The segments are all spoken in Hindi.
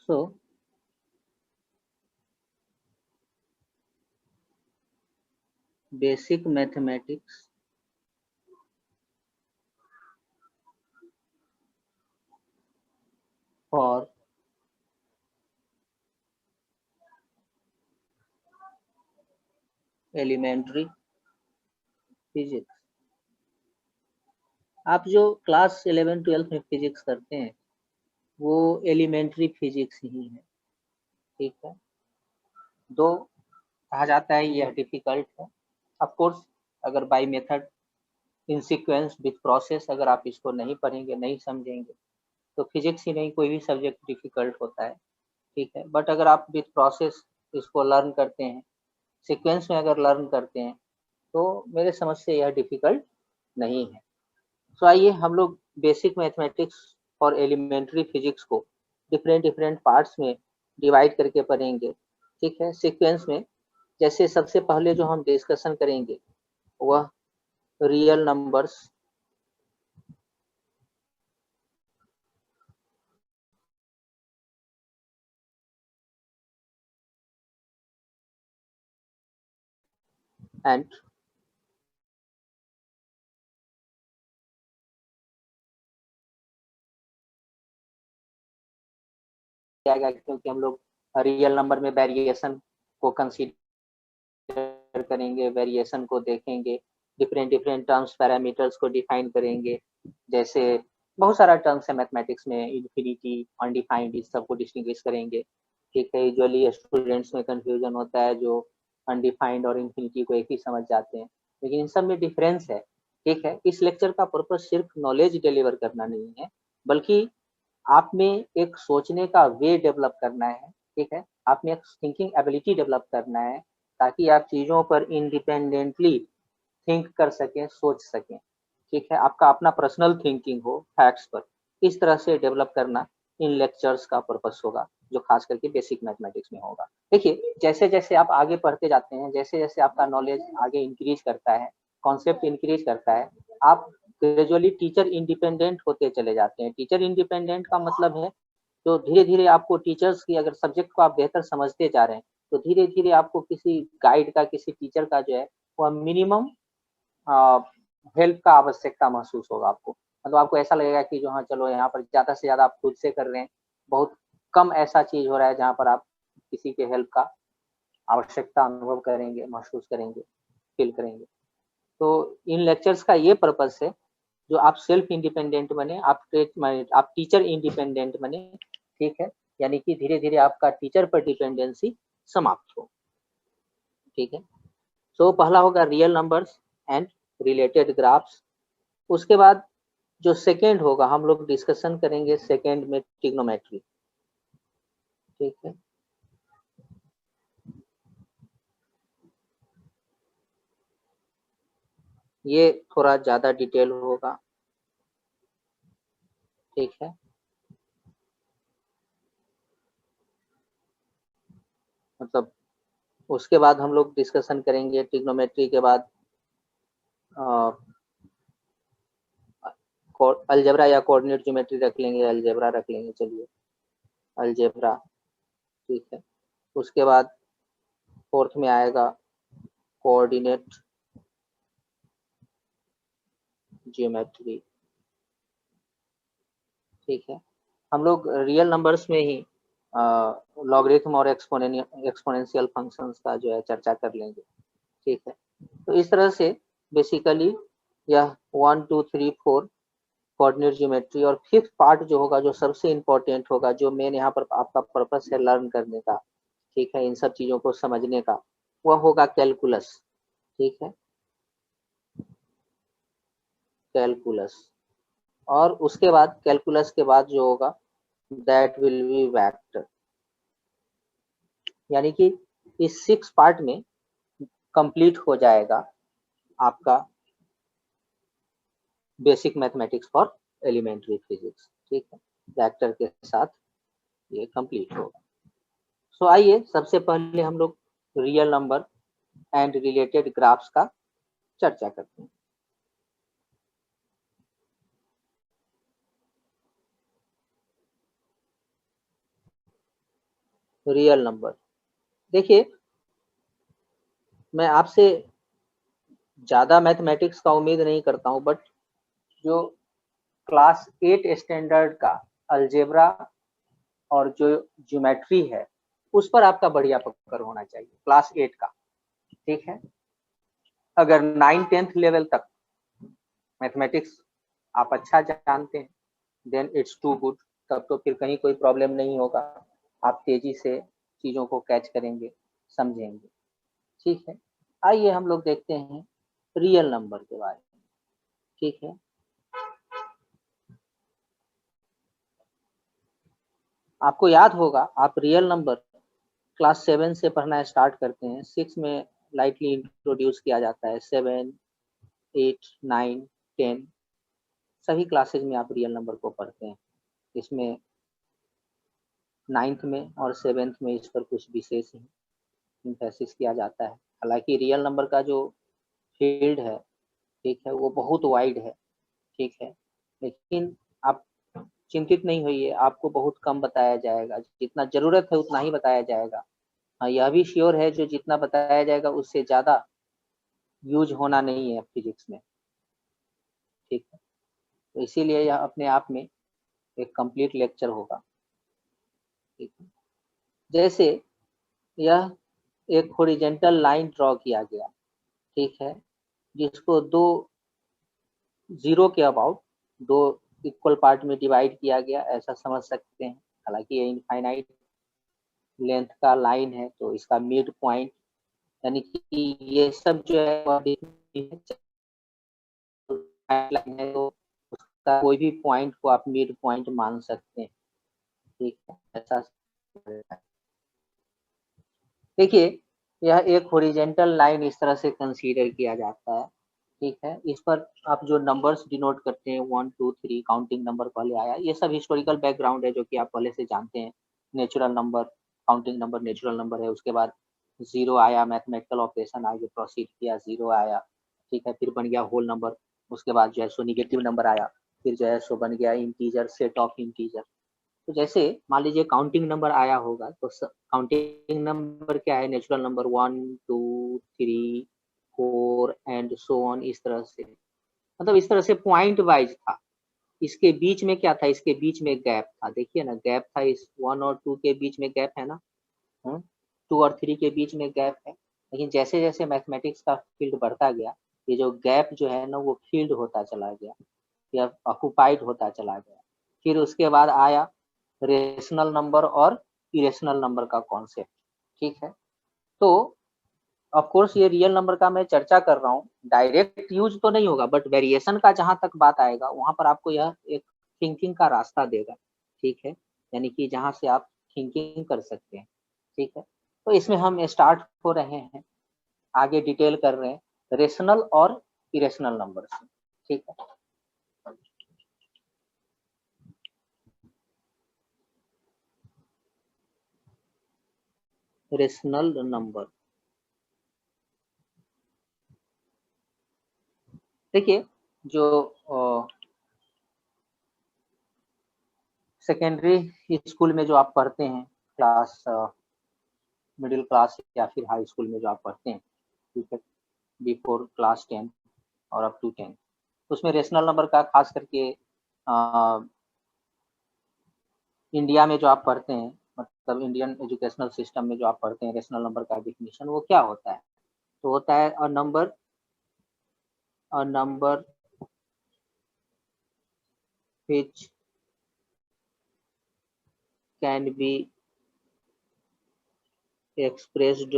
So basic mathematics for elementary physics। आप जो क्लास 11-12 में फिजिक्स करते हैं वो एलिमेंट्री फिजिक्स ही है, ठीक है। दो कहा जाता है यह डिफिकल्ट है। ऑफ कोर्स अगर by method in sequence with process अगर आप इसको नहीं पढ़ेंगे, नहीं समझेंगे, तो फिजिक्स ही नहीं कोई भी सब्जेक्ट डिफिकल्ट होता है, ठीक है। बट अगर आप विथ प्रोसेस इसको लर्न करते हैं, सीक्वेंस में अगर लर्न करते हैं, तो मेरे समझ से यह डिफिकल्ट नहीं है। तो आइए हम लोग बेसिक मैथमेटिक्स और एलिमेंट्री फिजिक्स को डिफरेंट डिफरेंट पार्ट्स में डिवाइड करके पढ़ेंगे, ठीक है, सीक्वेंस में। जैसे सबसे पहले जो हम डिस्कशन करेंगे वह रियल नंबर्स, एंड आएगा, क्योंकि हम लोग रियल नंबर में वेरिएशन को कंसीडर करेंगे, वेरिएशन को देखेंगे, डिफरेंट डिफरेंट टर्म्स पैरामीटर्स को डिफाइन करेंगे। जैसे बहुत सारा टर्म्स है मैथमेटिक्स में, इन्फिनिटी, अनडिफाइंड, इस सबको डिस्टिंग्विश करेंगे, ठीक है। यूजुअली स्टूडेंट्स में कंफ्यूजन होता है, जो अनडिफाइंड और इन्फिनिटी को एक ही समझ जाते हैं, लेकिन इन सब में डिफरेंस है, ठीक है। इस लेक्चर का पर्पज सिर्फ नॉलेज डिलीवर करना नहीं है, बल्कि आप में एक सोचने का वे डेवलप करना है, ठीक है। आप में एक थिंकिंग एबिलिटी डेवलप करना है, ताकि आप चीज़ों पर इंडिपेंडेंटली थिंक कर सकें, सोच सकें, ठीक है। आपका अपना पर्सनल थिंकिंग हो फैक्ट्स पर, इस तरह से डेवलप करना इन लेक्चर्स का पर्पस होगा, जो खास करके बेसिक मैथमेटिक्स में होगा। देखिए, जैसे जैसे आप आगे पढ़ते जाते हैं, जैसे जैसे आपका नॉलेज आगे इंक्रीज करता है, कॉन्सेप्ट इंक्रीज करता है, आप ग्रेजुअली टीचर इंडिपेंडेंट होते चले जाते हैं। टीचर इंडिपेंडेंट का मतलब है, तो धीरे धीरे आपको टीचर्स की, अगर सब्जेक्ट को आप बेहतर समझते जा रहे हैं, तो धीरे धीरे आपको किसी गाइड का, किसी टीचर का जो है वह मिनिमम हेल्प का आवश्यकता महसूस होगा आपको। मतलब आपको ऐसा लगेगा कि जो हाँ चलो यहाँ पर ज़्यादा से ज़्यादा आप खुद से कर रहे हैं, बहुत कम ऐसा चीज़ हो रहा है जहाँ पर आप किसी के हेल्प का आवश्यकता अनुभव करेंगे, महसूस करेंगे, फील करेंगे। तो इन लेक्चर्स का ये पर्पस है, जो आप सेल्फ इंडिपेंडेंट बने, आप टीचर इंडिपेंडेंट बने, ठीक है। यानी कि धीरे धीरे आपका टीचर पर डिपेंडेंसी समाप्त हो, ठीक है। तो पहला होगा real numbers and related graphs. उसके बाद जो सेकेंड होगा, हम लोग डिस्कशन करेंगे सेकेंड में ट्रिग्नोमेट्री, ठीक है। ये थोड़ा ज्यादा डिटेल होगा, ठीक है। मतलब उसके बाद हम लोग डिस्कशन करेंगे ट्रिग्नोमेट्री के बाद अलजेब्रा या कोऑर्डिनेट ज्योमेट्री रख लेंगे, अलजेब्रा रख लेंगे, चलिए अलजेब्रा, ठीक है। उसके बाद फोर्थ में आएगा कोऑर्डिनेट ज्योमेट्री, ठीक है। हम लोग रियल नंबर्स में ही लॉगरिथम और एक्सपोनेंशियल फंक्शंस का जो है चर्चा कर लेंगे, ठीक है। तो इस तरह से बेसिकली यह 1 2 3 4 कोऑर्डिनेट ज्योमेट्री, और फिफ्थ पार्ट जो होगा, जो सबसे इम्पोर्टेंट होगा, जो मेन यहाँ पर आपका पर्पस है लर्न करने का, ठीक है, इन सब चीज़ों को समझने का, वह होगा कैलकुलस, ठीक है, कैलकुलस। और उसके बाद कैलकुलस के बाद जो होगा दैट विल बी वेक्टर। यानी कि इस 6 पार्ट में कंप्लीट हो जाएगा आपका basic mathematics for elementary physics, ठीक है। वेक्टर के साथ ये कंप्लीट होगा। सो आइए सबसे पहले हम लोग real number and related graphs का चर्चा करते हैं। Real number. देखिए, मैं आपसे ज़्यादा मैथमेटिक्स का उम्मीद नहीं करता हूँ, बट जो क्लास 8 स्टैंडर्ड का अलजेब्रा और जो ज्योमेट्री है, उस पर आपका बढ़िया पकड़ होना चाहिए, क्लास 8 का, ठीक है? अगर 9th-10th लेवल तक मैथमेटिक्स आप अच्छा जानते हैं, देन इट्स टू गुड, तब तो फिर कहीं कोई प्रॉब्लम नहीं होगा। आप तेज़ी से चीज़ों को कैच करेंगे, समझेंगे, ठीक है? आइए हम लोग देखते हैं रियल नंबर के बारे में, ठीक है? आपको याद होगा, आप रियल नंबर क्लास 7 से पढ़ना स्टार्ट करते हैं, 6 में लाइटली इंट्रोड्यूस किया जाता है, 7, 8, 9, 10 सभी क्लासेज में आप रियल नंबर को पढ़ते हैं। इसमें 9th में और 7th में इस पर कुछ विशेष एम्फेसिस किया जाता है। हालाँकि रियल नंबर का जो फील्ड है, ठीक है, वो बहुत वाइड है, ठीक है? लेकिन आप चिंतित नहीं होइए, आपको बहुत कम बताया जाएगा, जितना ज़रूरत है उतना ही बताया जाएगा। हाँ, यह भी श्योर है जो जितना बताया जाएगा उससे ज़्यादा यूज़ होना नहीं है फिज़िक्स में, ठीक है? तो इसीलिए यह अपने आप में एक कंप्लीट लेक्चर होगा, ठीक है? जैसे यह एक हॉरिज़ॉन्टल लाइन ड्रॉ किया गया, ठीक है? जिसको 2 ज़ीरो के अबाउट 2 इक्वल पार्ट में डिवाइड किया गया, ऐसा समझ सकते हैं। हालाँकि ये इनफाइनाइट लेंथ का लाइन है, तो इसका मिड पॉइंट यानी कि ये सब जो है वह लाइन है, तो उसका कोई भी पॉइंट को आप मिड पॉइंट मान सकते हैं, ठीक है? ऐसा देखिए, यह एक हॉरिज़ॉन्टल लाइन इस तरह से कंसीडर किया जाता है, ठीक है? इस पर आप जो नंबर्स डिनोट करते हैं 1, 2, 3 काउंटिंग नंबर पहले आया, ये सब हिस्टोरिकल बैकग्राउंड है जो कि आप पहले से जानते हैं। Natural number, counting number natural number है, उसके बाद 0 आया, मैथमेटिकल ऑपरेशन आगे प्रोसीड किया, 0 आया, ठीक है? फिर बन गया होल नंबर, उसके बाद जो है सो नेगेटिव नंबर आया, फिर जो है सो बन गया इंटीजर, सेट ऑफ इंटीजर। तो जैसे मान लीजिए काउंटिंग नंबर आया होगा, तो काउंटिंग नंबर क्या है? Natural number 1, 2, 3, 4 and so on, इस तरह से, मतलब इस तरह से पॉइंट वाइज था। इसके बीच में क्या था? इसके बीच में गैप था, देखिए ना, गैप था, इस 1 और 2 के बीच में गैप है ना, 2 और 3 के बीच में गैप है। लेकिन जैसे जैसे मैथमेटिक्स का फील्ड बढ़ता गया, ये जो गैप जो है ना, वो फील्ड होता चला गया या ऑक्युपाइड होता चला गया। फिर उसके बाद आया रेशनल नंबर और इरेशनल नंबर का कॉन्सेप्ट, ठीक है? तो ऑफ कोर्स ये रियल नंबर का मैं चर्चा कर रहा हूँ, डायरेक्ट यूज तो नहीं होगा, बट वेरिएशन का जहाँ तक बात आएगा वहाँ पर आपको यह एक थिंकिंग का रास्ता देगा, ठीक है? यानी कि जहाँ से आप थिंकिंग कर सकते हैं, ठीक है? तो इसमें हम स्टार्ट हो रहे हैं, आगे डिटेल कर रहे हैं रेशनल और इरेशनल नंबर से, ठीक है? रेशनल नंबर, देखिए, जो सेकेंडरी स्कूल में जो आप पढ़ते हैं, क्लास मिडिल क्लास या फिर हाई स्कूल में जो आप पढ़ते हैं, ठीक है, बिफोर क्लास 10 और अप टू 10, उसमें रेशनल नंबर का खास करके इंडिया में जो आप पढ़ते हैं, मतलब इंडियन एजुकेशनल सिस्टम में जो आप पढ़ते हैं, रेशनल नंबर का डिफिनीशन वो क्या होता है? तो होता है अ number which can be expressed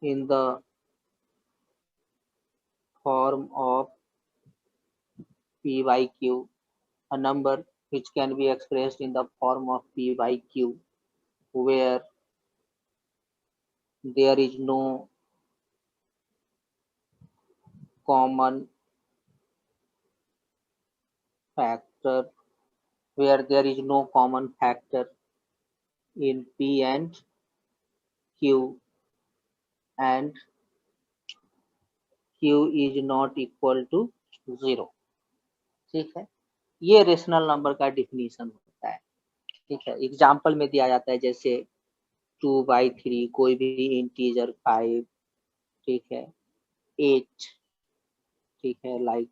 in the form of p by q, a number which can be expressed in the form of p by q, where there is no common factor, where there is no common factor in p and q, and q is not equal to 0, ठीक है? ये रेशनल नंबर का डिफिनीशन होता है, ठीक है। एग्जाम्पल में दिया जाता है जैसे 2/3, कोई भी इंटीजर 5, ठीक है, 8, ठीक है, लाइक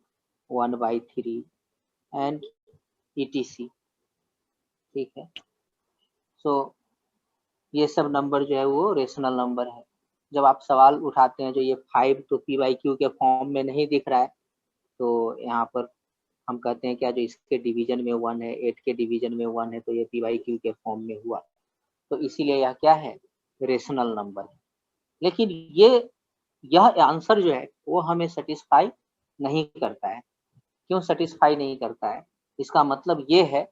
1/3 एंड etc, ठीक है। सो ये सब नंबर जो है वो रेशनल नंबर है। जब आप सवाल उठाते हैं जो ये 5 तो p/q के फॉर्म में नहीं दिख रहा है, तो यहाँ पर हम कहते हैं क्या, जो इसके डिवीजन में 1 है, 8 के डिवीजन में 1 है, तो ये p/q के फॉर्म में हुआ, तो इसीलिए यह क्या है, रेशनल नंबर है। लेकिन यह आंसर जो है वो हमें सेटिस्फाई नहीं करता है। क्यों सेटिस्फाई नहीं करता है? इसका मतलब ये है,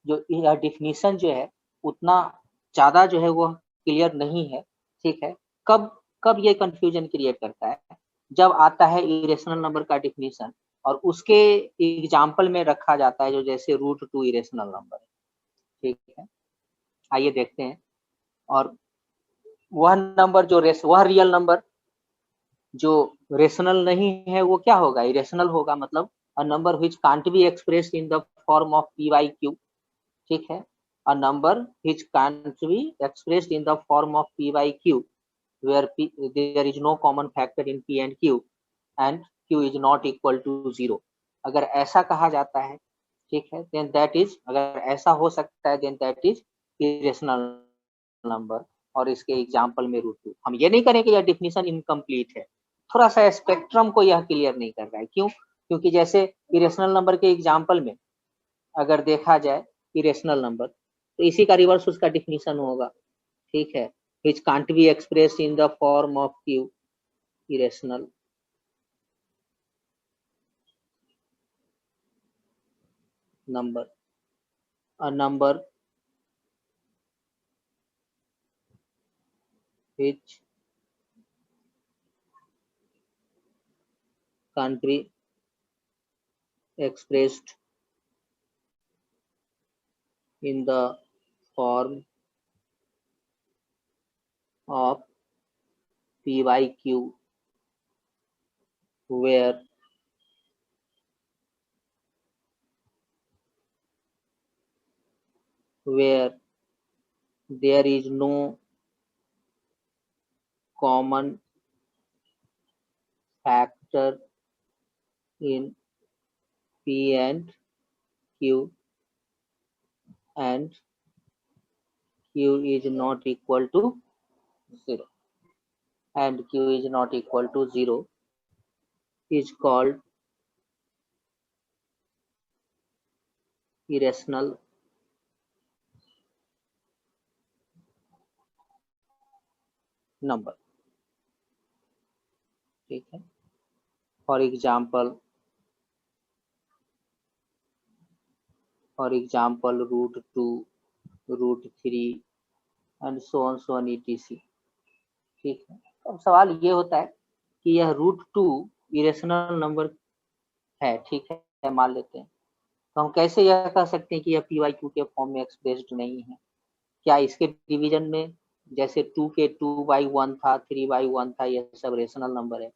जो यह डिफिनीशन जो है उतना ज़्यादा जो है वो क्लियर नहीं है, ठीक है। कब कब ये कंफ्यूजन क्रिएट करता है? जब आता है इरेशनल नंबर का डिफिनीशन और उसके एग्जाम्पल में रखा जाता है जो जैसे √2 इरेशनल नंबर है, ठीक है। आइए देखते हैं। और वह नंबर जो वह रियल नंबर जो रेशनल नहीं है वो क्या होगा, इरेशनल होगा। मतलब a number which can't be expressed in the form of p/q, ठीक है। A number which can't be expressed in the form of p/q where there is no common factor in p and q and q is not equal to 0। अगर ऐसा कहा जाता है, ठीक है, then that is, अगर ऐसा हो सकता है then that is irrational number. और इसके एग्जाम्पल में √2, हम ये नहीं करें कि यह डिफिनीशन इनकम्प्लीट है, थोड़ा सा स्पेक्ट्रम को यह क्लियर नहीं कर रहा है। क्यों? क्योंकि जैसे इरेशनल नंबर के एग्जाम्पल में अगर देखा जाए इरेशनल नंबर, तो इसी का रिवर्स उसका डिफिनीशन होगा, ठीक है, which can't be expressed in the form of q, irrational number, a number which can't be expressed in the form of p/q where there is no common factor in p and q and q is not equal to 0, and q is not equal to 0 is called irrational number, ठीक है। For example √2, √3 and so on etc, ठीक है। अब सवाल ये होता है कि यह √2 इरेशनल नंबर है, ठीक है, मान लेते हैं, तो हम कैसे यह कह सकते हैं कि यह p/q के फॉर्म में एक्सप्रेस्ड नहीं है? क्या इसके डिवीजन में जैसे 2 के 2/1 था, 3/1 था, यह सब रेशनल नंबर है,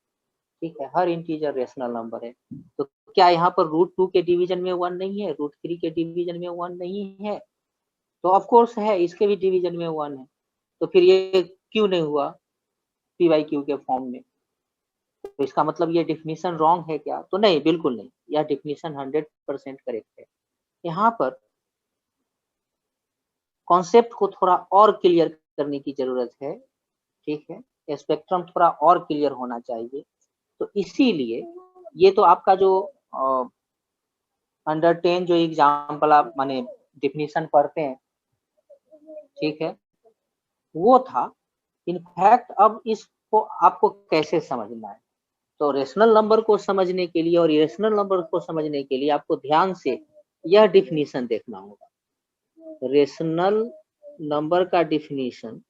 ठीक है, हर इंटीजर रेशनल नंबर है। तो क्या यहाँ पर √2 के डिवीजन में 1 नहीं है, √3 के डिवीजन में 1 नहीं है? तो ऑफ कोर्स है, इसके भी डिवीजन में 1 है। तो फिर ये क्यों नहीं हुआ p/q के फॉर्म में? तो इसका मतलब ये डिफिनीशन रॉन्ग है क्या? तो नहीं, बिल्कुल नहीं, यह डिफिनीशन 100% करेक्ट है। यहाँ पर कॉन्सेप्ट को थोड़ा और क्लियर करने की जरूरत है, ठीक है, स्पेक्ट्रम थोड़ा और क्लियर होना चाहिए। तो इसीलिए ये तो आपका जो अंडर 10 जो एग्जाम्पल आप माने डिफिनीशन पढ़ते हैं, ठीक है, वो था। इनफैक्ट अब इसको आपको कैसे समझना है? तो रेशनल नंबर को समझने के लिए और इरेशनल नंबर को समझने के लिए आपको ध्यान से यह डिफिनीशन देखना होगा। रेशनल नंबर का डिफिनीशन,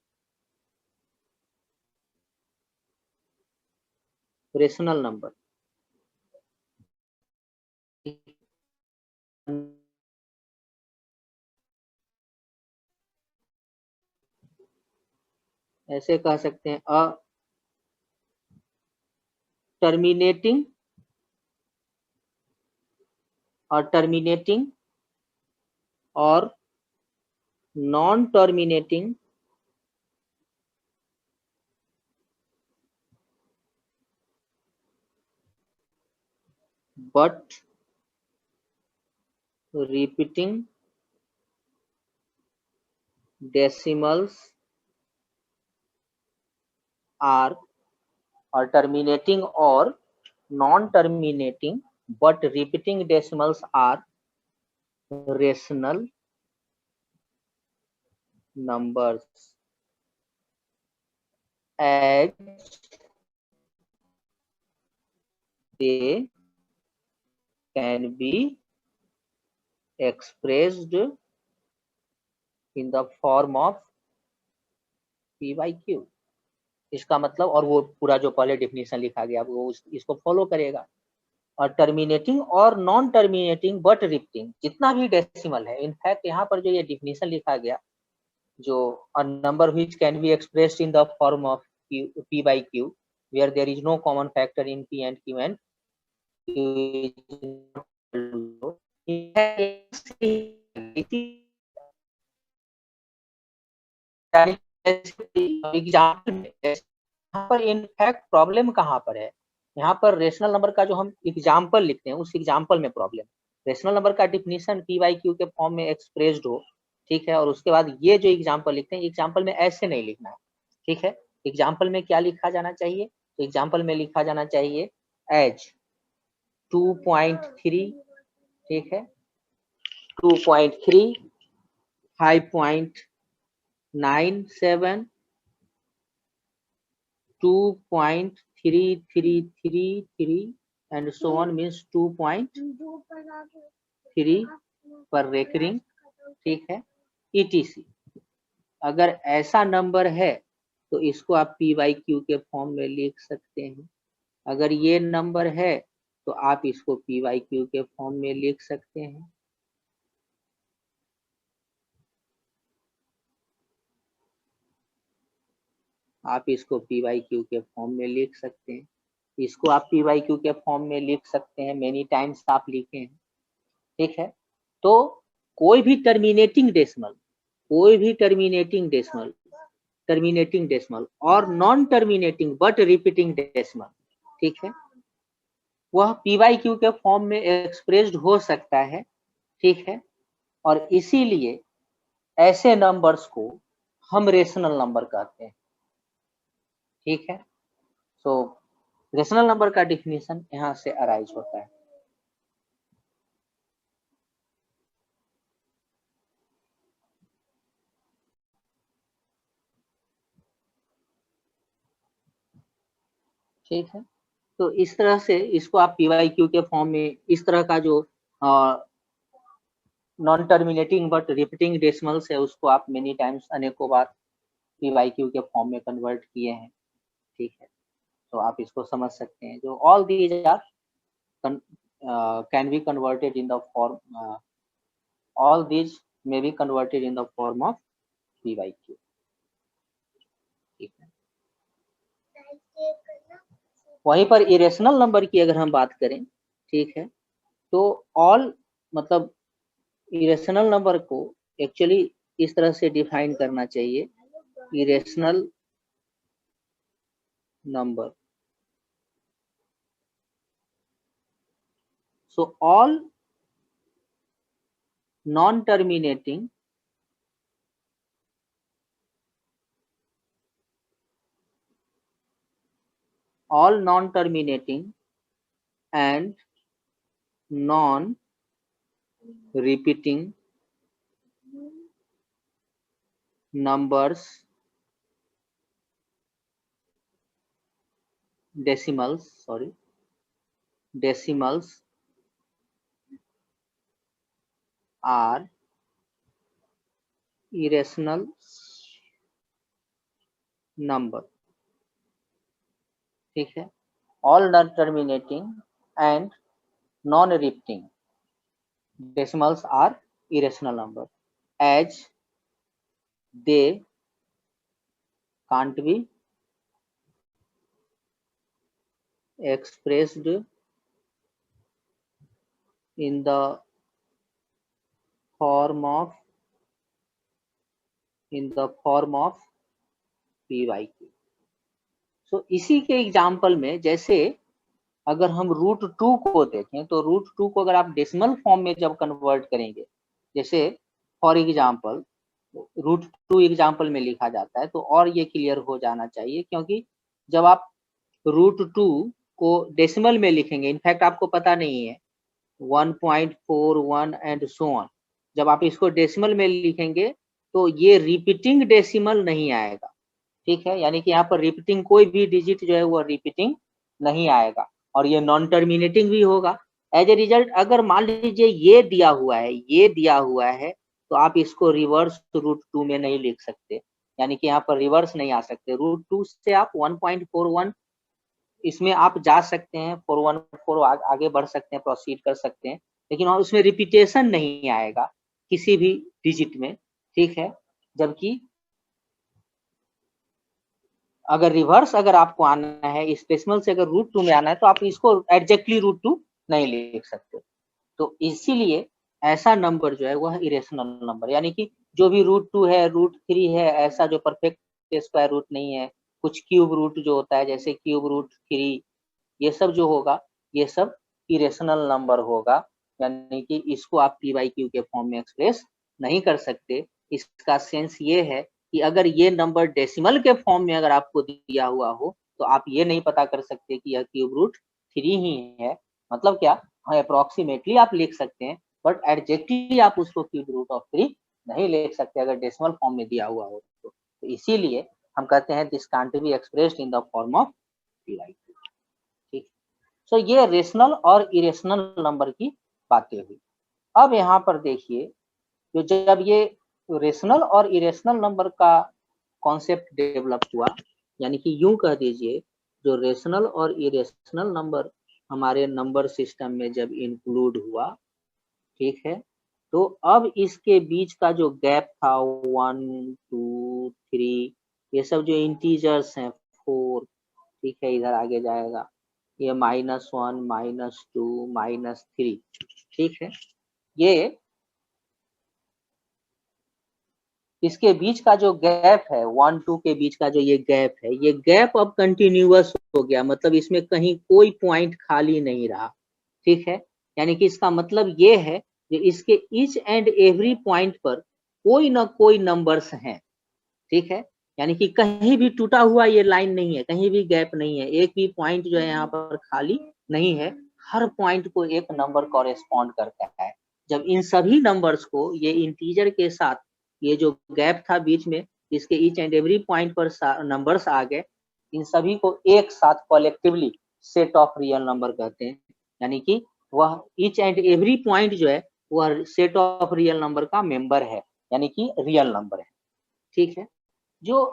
रेशनल नंबर ऐसे कह सकते हैं, अ टर्मिनेटिंग और non-terminating but repeating decimals are, or terminating or non-terminating but repeating decimals are rational numbers as they can be expressed in the form of p by q। इसका मतलब, और वो पूरा जो पहले डेफिनेशन लिखा गया वो इसको फॉलो करेगा। और टर्मिनेटिंग और नॉन टर्मिनेटिंग बट रिपीटिंग जितना भी डेसिमल है, इनफैक्ट यहाँ पर जो ये डेफिनेशन लिखा गया, जो a number which can be expressed in the form of p by q where there is no common factor in p and q and q यहाँ पर इनफैक्ट प्रॉब्लम कहाँ पर है, यहाँ पर रेशनल नंबर का जो हम एग्जाम्पल लिखते हैं उस एग्जाम्पल में प्रॉब्लम। रेशनल नंबर का डिफिनीशन p by q के फॉर्म में एक्सप्रेस्ड हो, ठीक है, और उसके बाद ये जो एग्जाम्पल लिखते हैं, एग्जाम्पल में ऐसे नहीं लिखना है, ठीक है। एग्जाम्पल में क्या लिखा जाना चाहिए, तो एग्जाम्पल में लिखा जाना चाहिए एज 2.3, ठीक है, 2.3, 5.97, 2.3333 and so on, means 2.3 पर रेकरिंग, ठीक है, etc। अगर ऐसा नंबर है तो इसको आप p by q के फॉर्म में लिख सकते हैं। अगर ये नंबर है तो आप इसको p by q के फॉर्म में लिख सकते हैं। आप इसको p by q के फॉर्म में लिख सकते हैं। इसको आप p by q के फॉर्म में लिख सकते हैं, मेनी टाइम्स आप लिखे हैं, ठीक है। तो कोई भी टर्मिनेटिंग डेसिमल, कोई भी टर्मिनेटिंग डेसिमल और non terminating but repeating decimal, ठीक है, वह p by q के फॉर्म में एक्सप्रेस्ड हो सकता है, ठीक है। और इसीलिए ऐसे नंबर्स को हम रेशनल नंबर कहते हैं, ठीक है। सो रेशनल नंबर का डिफिनीशन यहाँ से अराइज होता है। ठीक है, तो इस तरह से इसको आप p by q के फॉर्म में, इस तरह का जो non terminating but repeating decimals है उसको आप मेनी टाइम्स, अनेकों बार p by q के फॉर्म में कन्वर्ट किए हैं, ठीक है। तो आप इसको समझ सकते हैं, जो all these are can be converted in the form, all these may be converted in the form of p by q, ठीक है। वहीं पर इरेशनल नंबर की अगर हम बात करें, ठीक है, तो ऑल मतलब इरेशनल नंबर को एक्चुअली इस तरह से डिफाइन करना चाहिए, irrational number, so all non-terminating and non-repeating numbers, decimals are irrational number, ठीक है। all non-terminating and non-repeating decimals are irrational number as they can't be expressed in the form of in the form of P Y Q. So इसी के एग्जाम्पल में जैसे अगर हम √2 को देखें तो √2 को अगर आप डेसिमल फॉर्म में जब कन्वर्ट करेंगे, जैसे फॉर एग्जाम्पल √2 एग्जाम्पल में लिखा जाता है, तो और ये क्लियर हो जाना चाहिए, क्योंकि जब आप √2 को डेसिमल में लिखेंगे, इनफैक्ट आपको पता नहीं है 1.41 एंड सो ऑन, जब आप इसको डेसिमल में लिखेंगे तो ये रिपीटिंग डेसिमल नहीं आएगा, ठीक है, यानी कि यहाँ पर रिपीटिंग कोई भी डिजिट जो है वो रिपीटिंग नहीं आएगा और ये नॉन टर्मिनेटिंग भी होगा। एज ए रिजल्ट अगर मान लीजिए ये दिया हुआ है तो आप इसको रिवर्स √2 में नहीं लिख सकते, यानी कि यहाँ पर रिवर्स नहीं आ सकते। √2 से आप 1.41 इसमें आप जा सकते हैं, 414 आगे बढ़ सकते हैं, प्रोसीड कर सकते हैं, लेकिन उसमें रिपीटेशन नहीं आएगा किसी भी डिजिट में, ठीक है। जबकि अगर रिवर्स अगर आपको आना है, इस डेसिमल से अगर √2 में आना है तो आप इसको एग्जैक्टली √2 नहीं लिख सकते। तो इसीलिए ऐसा नंबर जो है वह इरेशनल नंबर, यानी कि जो भी √2 है, √3 है, ऐसा जो परफेक्ट स्क्वायर रूट नहीं है, कुछ क्यूब रूट जो होता है जैसे क्यूब √3, ये सब जो होगा ये सब इरेशनल नंबर होगा, यानी कि इसको आप पी बाई क्यू के फॉर्म में एक्सप्रेस नहीं कर सकते। इसका सेंस ये है कि अगर ये नंबर डेसिमल के फॉर्म में अगर आपको दिया हुआ हो तो आप ये नहीं पता कर सकते कि यह क्यूब √3 ही है। मतलब क्या, हाँ अप्रोक्सीमेटली आप लिख सकते हैं, बट एग्जैक्टली आप उसको क्यूब√3 नहीं लिख सकते अगर डेसिमल फॉर्म में दिया हुआ हो तो इसीलिए हम कहते हैं this can't be expressed in the form of P by Q, ठीक। सो ये रेशनल और इरेशनल नंबर की बातें हुई। अब यहाँ पर देखिए, तो जब ये रेशनल और इरेशनल नंबर का कॉन्सेप्ट डेवलप हुआ, यानी कि यूं कह दीजिए जो रेशनल और इरेशनल नंबर हमारे नंबर सिस्टम में जब इंक्लूड हुआ, ठीक है, तो अब इसके बीच का जो गैप था 1 2 3, ये सब जो इंटीजर्स हैं 4, ठीक है, इधर आगे जाएगा ये -1 -2 -3, ठीक है, ये इसके बीच का जो गैप है 1 2 के बीच का जो ये गैप है, ये गैप अब कंटिन्यूअस हो गया, मतलब इसमें कहीं कोई पॉइंट खाली नहीं रहा, ठीक है। यानी कि इसका मतलब ये है कि इसके ईच एंड एवरी पॉइंट पर कोई ना कोई नंबर्स हैं, ठीक है। यानी कि कहीं भी टूटा हुआ ये लाइन नहीं है, कहीं भी गैप नहीं है, एक भी पॉइंट जो है यहाँ पर खाली नहीं है, हर पॉइंट को एक नंबर कॉरेस्पॉन्ड करता है। जब इन सभी नंबर्स को ये इंटीजर के साथ ये जो गैप था बीच में, इसके ईच एंड एवरी पॉइंट पर नंबर्स आ गए, इन सभी को एक साथ collectively set of real number कहते हैं। यानी कि वह ईच एंड एवरी पॉइंट जो है वह सेट ऑफ रियल नंबर का मेंबर है, यानी कि रियल नंबर है, ठीक है। जो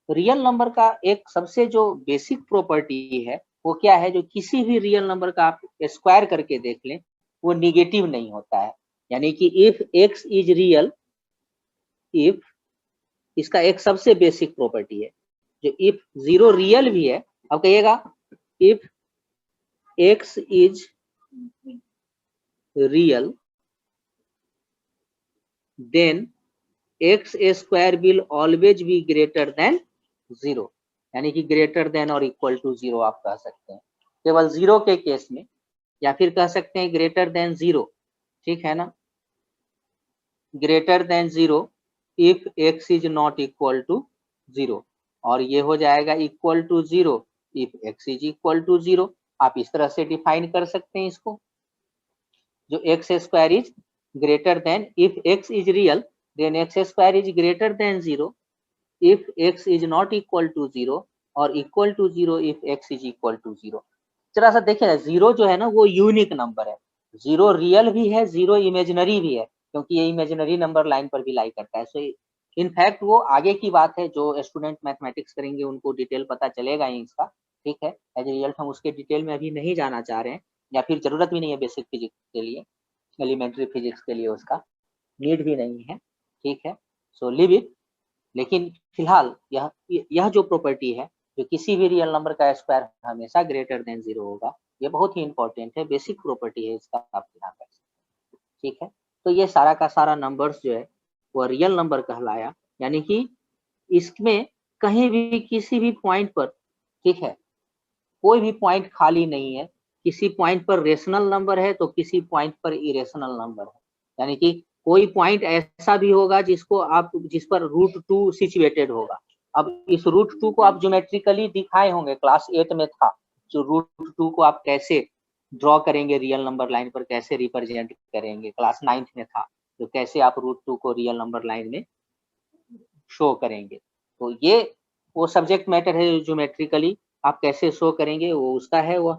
रियल नंबर का एक सबसे जो बेसिक प्रॉपर्टी है वो क्या है, जो किसी भी रियल नंबर का आप स्क्वायर करके देख लें वो निगेटिव नहीं होता है। यानी कि if x is real, if इसका एक सबसे बेसिक प्रॉपर्टी है, जो इफ 0 रियल भी है, अब कहिएगा if x is real then x square will always be greater than 0, यानी कि ग्रेटर देन और इक्वल टू 0 आप कह सकते हैं केवल 0 के केस में, या फिर कह सकते हैं ग्रेटर देन 0, ठीक है ना, greater than 0 if x is not equal to 0, और ये हो जाएगा equal to 0 if x is equal to 0। आप इस तरह से डिफाइन कर सकते हैं इसको, जो x square is greater than if x is real then x square is greater than 0 if x is not equal to 0 और equal to 0 if x is equal to 0। जरा सा देखिए ना, 0 जो है ना वो यूनिक नंबर है, 0 रियल भी है, 0 इमेजिनरी भी है, क्योंकि ये इमेजिनरी नंबर लाइन पर भी लाई करता है। सो इनफैक्ट वो आगे की बात है, जो स्टूडेंट मैथमेटिक्स करेंगे उनको डिटेल पता चलेगा ही इसका, ठीक है। एज ए रिजल्ट हम उसके डिटेल में अभी नहीं जाना चाह रहे हैं, या फिर जरूरत भी नहीं है बेसिक फिजिक्स के लिए, एलिमेंट्री फिजिक्स के लिए उसका नीड भी नहीं है, ठीक है। So live it. लेकिन फिलहाल यह जो प्रॉपर्टी है, जो किसी भी रियल नंबर का स्क्वायर हमेशा ग्रेटर देन 0 होगा, ये बहुत ही इंपॉर्टेंट है, बेसिक प्रॉपर्टी है, इसका आप ध्यान रख सकते हैं, ठीक है। तो ये सारा का सारा नंबर्स जो है वो रियल नंबर कहलाया, यानी कि इसमें कहीं भी किसी भी पॉइंट पर, ठीक है, कोई भी पॉइंट खाली नहीं है। किसी पॉइंट पर रेशनल नंबर है तो किसी पॉइंट पर इरेशनल नंबर है। यानी कि कोई पॉइंट ऐसा भी होगा जिस पर √2 सिचुएटेड होगा। अब इस √2 को आप ज्योमेट्रिकली दिखाए होंगे, क्लास 8 में था, जो √2 को आप कैसे ड्रॉ करेंगे, रियल नंबर लाइन पर कैसे रिप्रेजेंट करेंगे, क्लास 9th में था, तो कैसे आप √2 को रियल नंबर लाइन में शो करेंगे। तो ये वो सब्जेक्ट मैटर है, ज्योमेट्रिकली आप कैसे शो करेंगे वो उसका है वो,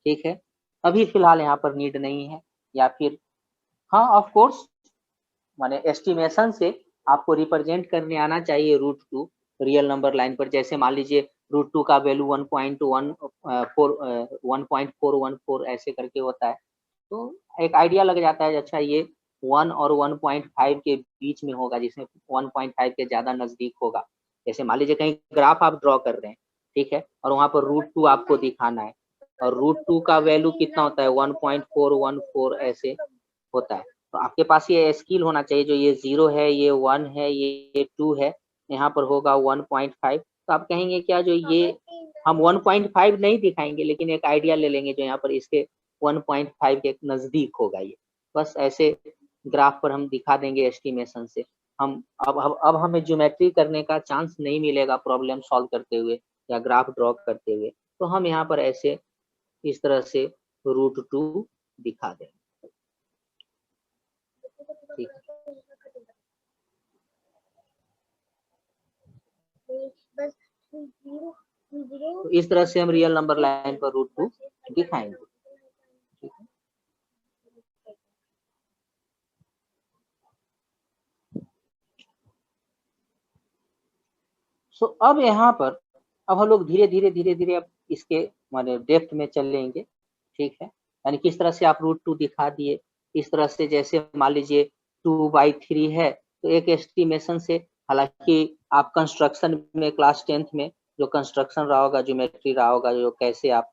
ठीक है। अभी फिलहाल यहाँ पर नीड नहीं है। या फिर हाँ ऑफ कोर्स, माने एस्टिमेशन से आपको रिप्रेजेंट करने आना चाहिए √2 रियल नंबर लाइन पर। जैसे मान लीजिए √2 का वैल्यू 1.414 ऐसे करके होता है, तो एक आइडिया लग जाता है अच्छा ये 1 और 1.5 के बीच में होगा, जिसमें 1.5 के ज्यादा नजदीक होगा। जैसे मान लीजिए कहीं ग्राफ आप ड्रॉ कर रहे हैं, ठीक है, और वहां पर √2 आपको दिखाना है, और √2 का वैल्यू कितना होता है 1.414 ऐसे होता है। तो आपके पास ये स्किल होना चाहिए, जो ये 0 है, ये 1 है, ये 2 है, यहाँ पर होगा 1.5। तो आप कहेंगे क्या, जो ये हम 1.5 नहीं दिखाएंगे, लेकिन एक आइडिया ले लेंगे जो यहाँ पर इसके 1.5 के नजदीक होगा ये। बस ऐसे ग्राफ पर हम दिखा देंगे एस्टिमेशन से। हम अब हमें ज्योमेट्री करने का चांस नहीं मिलेगा प्रॉब्लम सॉल्व करते हुए या ग्राफ ड्रॉ करते हुए, तो हम यहाँ पर ऐसे इस तरह से √2 दिखा देंगे, ठीक है। तो इस तरह से हम रियल नंबर लाइन पर √2 दिखाएंगे, ठीक है। सो अब यहाँ पर अब हम लोग धीरे धीरे अब इसके माने डेप्थ में चलेंगे, ठीक है। यानी किस तरह से आप √2 दिखा दिए, इस तरह से जैसे मान लीजिए 2/3 है, तो एक एस्टिमेशन से, हालांकि आप कंस्ट्रक्शन में क्लास 10th में जो कंस्ट्रक्शन रहा होगा, ज्योमेट्री रहा होगा, जो कैसे आप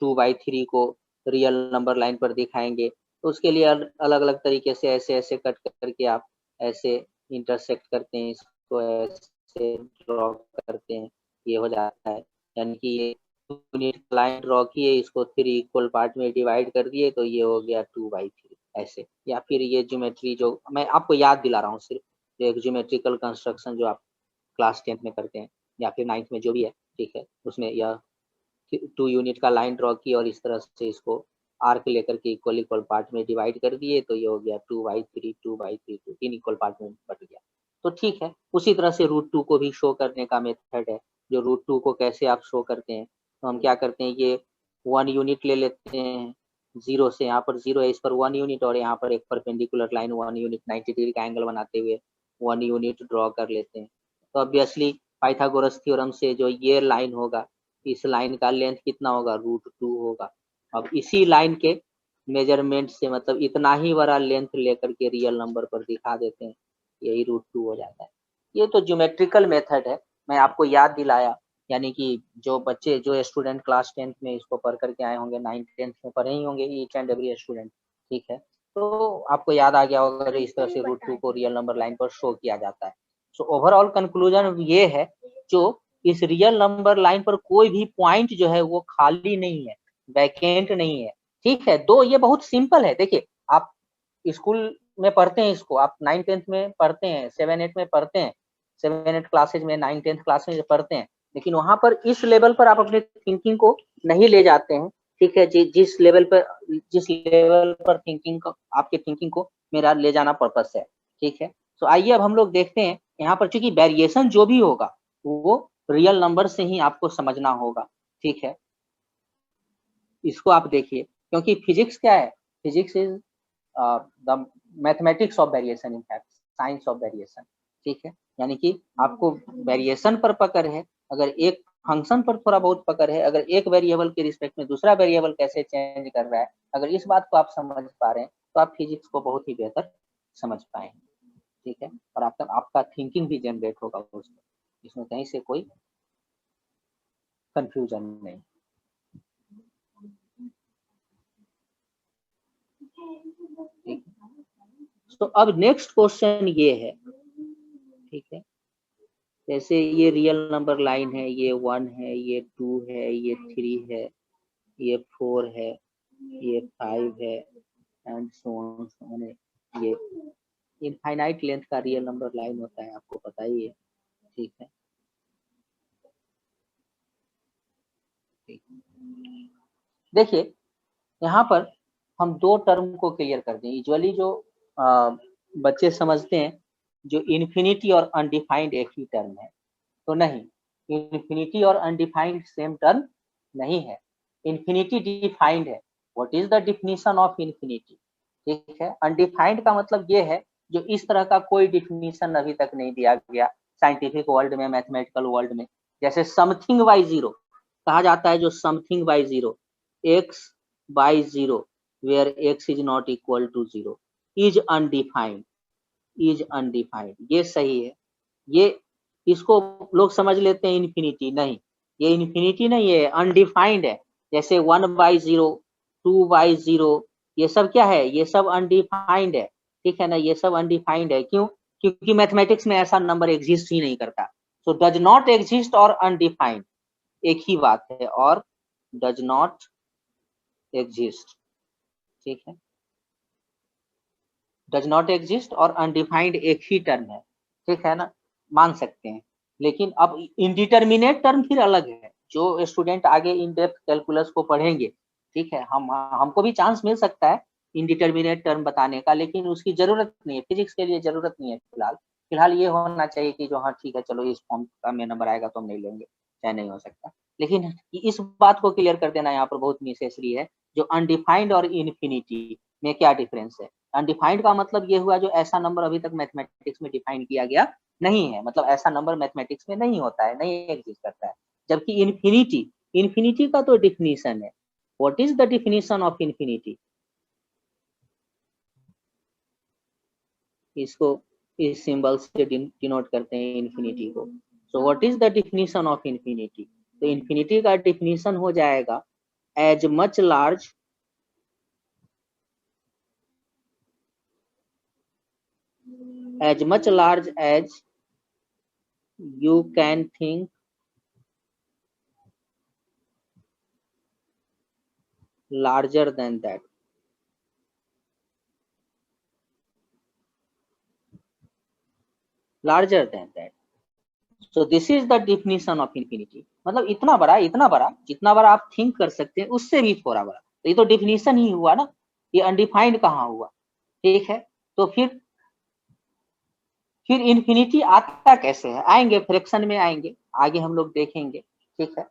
2/3 को रियल नंबर लाइन पर दिखाएंगे, तो उसके लिए अलग अलग तरीके से ऐसे ऐसे कट करके आप ऐसे इंटरसेक्ट करते हैं, इसको ऐसे ड्रॉ करते हैं, ये हो जाता है। यानी कि ये यूनिट लाइन ड्रॉ किए, इसको 3 इक्वल पार्ट में डिवाइड कर दिए, तो ये हो गया 2/3 ऐसे। या फिर ये ज्योमेट्री जो मैं आपको याद दिला रहा हूँ सिर्फ, जो एक ज्योमेट्रिकल कंस्ट्रक्शन जो आप क्लास 10th में करते हैं या फिर 9th में जो भी है, ठीक है, उसमें यह 2 यूनिट का लाइन ड्रॉ की और इस तरह से इसको आर्क लेकर के इक्वल इक्वल पार्ट में डिवाइड कर दिए, तो ये हो गया 2/3 2/3 3 इक्वल पार्ट में बट गया। तो ठीक है, उसी तरह से √2 को भी शो करने का मेथड है। जो √2 को कैसे आप शो करते हैं, तो हम क्या करते हैं, ये 1 यूनिट ले लेते हैं, 0 से, यहाँ पर 0 है, इस पर 1 यूनिट, और यहाँ पर एक परपेंडिकुलर लाइन 1 यूनिट 90 डिग्री का एंगल बनाते हुए 1 यूनिट ड्रॉ कर लेते हैं। तो ऑब्वियसली पाइथागोरस थ्योरम से जो ये लाइन होगा, इस लाइन का लेंथ कितना होगा, √2 होगा। अब इसी लाइन के मेजरमेंट से, मतलब इतना ही बड़ा लेंथ लेकर के रियल नंबर पर दिखा देते हैं, यही √2 हो जाता है। ये तो ज्योमेट्रिकल मेथड है, मैं आपको याद दिलाया। यानी कि जो बच्चे, जो स्टूडेंट क्लास 10th में इसको पढ़ करके आए होंगे, 9th 10th में पढ़े ही होंगे, ईच एंड एवरी स्टूडेंट, ठीक है, तो आपको याद आ गया होगा इस तरह से √2 को रियल नंबर लाइन पर शो किया जाता है। सो ओवरऑल कंक्लूजन ये है, जो इस रियल नंबर लाइन पर कोई भी पॉइंट जो है वो खाली नहीं है, वैकेंट नहीं है, ठीक है। दो ये बहुत सिंपल है, देखिए आप स्कूल में पढ़ते हैं, इसको आप 9th 10th में पढ़ते हैं, 7 8 में पढ़ते हैं, 7 8 क्लासेज में 9 10th क्लास में पढ़ते हैं, लेकिन वहां पर इस लेवल पर आप अपने थिंकिंग को नहीं ले जाते हैं, ठीक है। जिस लेवल पर थिंकिंग को, आपके थिंकिंग को मेरा ले जाना पर्पस है, ठीक है। तो आइए अब हम लोग देखते हैं यहाँ पर, चूंकि वेरिएशन जो भी होगा वो रियल नंबर से ही आपको समझना होगा, ठीक है। इसको आप देखिए, क्योंकि फिजिक्स क्या है, physics is the mathematics of variation, in fact science of variation, ठीक है। यानी कि आपको वेरिएशन पर पकड़ है, अगर एक फंक्शन पर थोड़ा बहुत पकड़ है, अगर एक वेरिएबल के रिस्पेक्ट में दूसरा वेरिएबल कैसे चेंज कर रहा है, अगर इस बात को आप समझ पा रहे हैं, तो आप फिजिक्स को बहुत ही बेहतर समझ पाएंगे, ठीक है। और आपका थिंकिंग भी जनरेट होगा उसमें, इसमें कहीं से कोई कंफ्यूजन नहीं। ठीक। तो अब नेक्स्ट क्वेश्चन ये है ठीक है। जैसे ये रियल नंबर लाइन है, ये 1 है, ये 2 है, ये 3 है, ये 4 है, ये 5 है, एंड सो ऑन। ये इनफाइनाइट लेंथ का रियल नंबर लाइन होता है, आपको पता ही है। ठीक है, देखिए यहाँ पर हम दो टर्म को क्लियर कर दें। यूजुअली जो बच्चे समझते हैं जो इन्फिनिटी और अनडिफाइंड एक ही टर्म है, तो नहीं, इन्फिनिटी और अनडिफाइंड सेम टर्म नहीं है। इन्फिनिटी डिफाइंड है। What is the definition of infinity? ठीक है, अनडिफाइंड का मतलब ये है जो इस तरह का कोई डिफिनीशन अभी तक नहीं दिया गया साइंटिफिक वर्ल्ड में, मैथमेटिकल वर्ल्ड में। जैसे समथिंग बाई जीरो कहा जाता है, जो something by zero, x by zero where x is not equal to zero is undefined, is undefined, ये सही है। ये इसको लोग समझ लेते हैं इन्फिनिटी, नहीं, ये इन्फिनिटी नहीं है, अनडिफाइंड है। जैसे 1/0, 2/0, ये सब क्या है, ये सब अनडिफाइंड है। ठीक है ना, ये सब अनडिफाइंड है। क्यों? क्योंकि मैथमेटिक्स में ऐसा नंबर एग्जिस्ट ही नहीं करता। सो डज नॉट एग्जिस्ट और अनडिफाइंड एक ही बात है, और डज नॉट एग्जिस्ट, ठीक है, डज नॉट एग्जिस्ट और अनडिफाइंड एक ही टर्म है। ठीक है ना, मान सकते हैं। लेकिन अब इनडिटर्मिनेट टर्म फिर अलग है। जो स्टूडेंट आगे इन डेप्थ कैलकुलस को पढ़ेंगे, ठीक है, हमको भी चांस मिल सकता है इनडिटर्मिनेट टर्म बताने का, लेकिन उसकी जरूरत नहीं है, फिजिक्स के लिए जरूरत नहीं है। फिलहाल फिलहाल ये होना चाहिए कि जो हाँ ठीक है, चलो इस फॉर्म का में नंबर आएगा तो हम नहीं लेंगे, चाहे नहीं हो सकता। लेकिन इस बात को क्लियर कर देना यहाँ पर बहुत नेसेसरी है, जो अनडिफाइंड और इन्फिनिटी में क्या डिफरेंस है। अनडिफाइंड का मतलब ये हुआ जो ऐसा नंबर अभी तक मैथमेटिक्स में डिफाइन किया गया नहीं है, मतलब ऐसा नंबर मैथमेटिक्स में नहीं होता है, नहीं एग्जिस्ट करता है। जबकि इन्फिनिटी, इन्फिनिटी का तो डिफिनीशन है। What is the definition of infinity? इसको इस सिंबल से डिनोट करते हैं इन्फिनिटी को। So what is the definition of infinity? तो इन्फिनिटी का डिफिनीशन हो जाएगा as much large as you can think larger than that. Larger than that. So this is the definition of infinity. मतलब इतना बड़ा जितना बड़ा आप थिंक कर सकते हैं उससे भी थोड़ा बड़ा। तो ये तो डिफिनीशन ही हुआ ना, ये अनडिफाइंड कहाँ हुआ? ठीक है, तो फिर इन्फिनिटी आता कैसे है? आएंगे फ्रैक्शन में, आएंगे आगे हम लोग देखेंगे। ठीक है,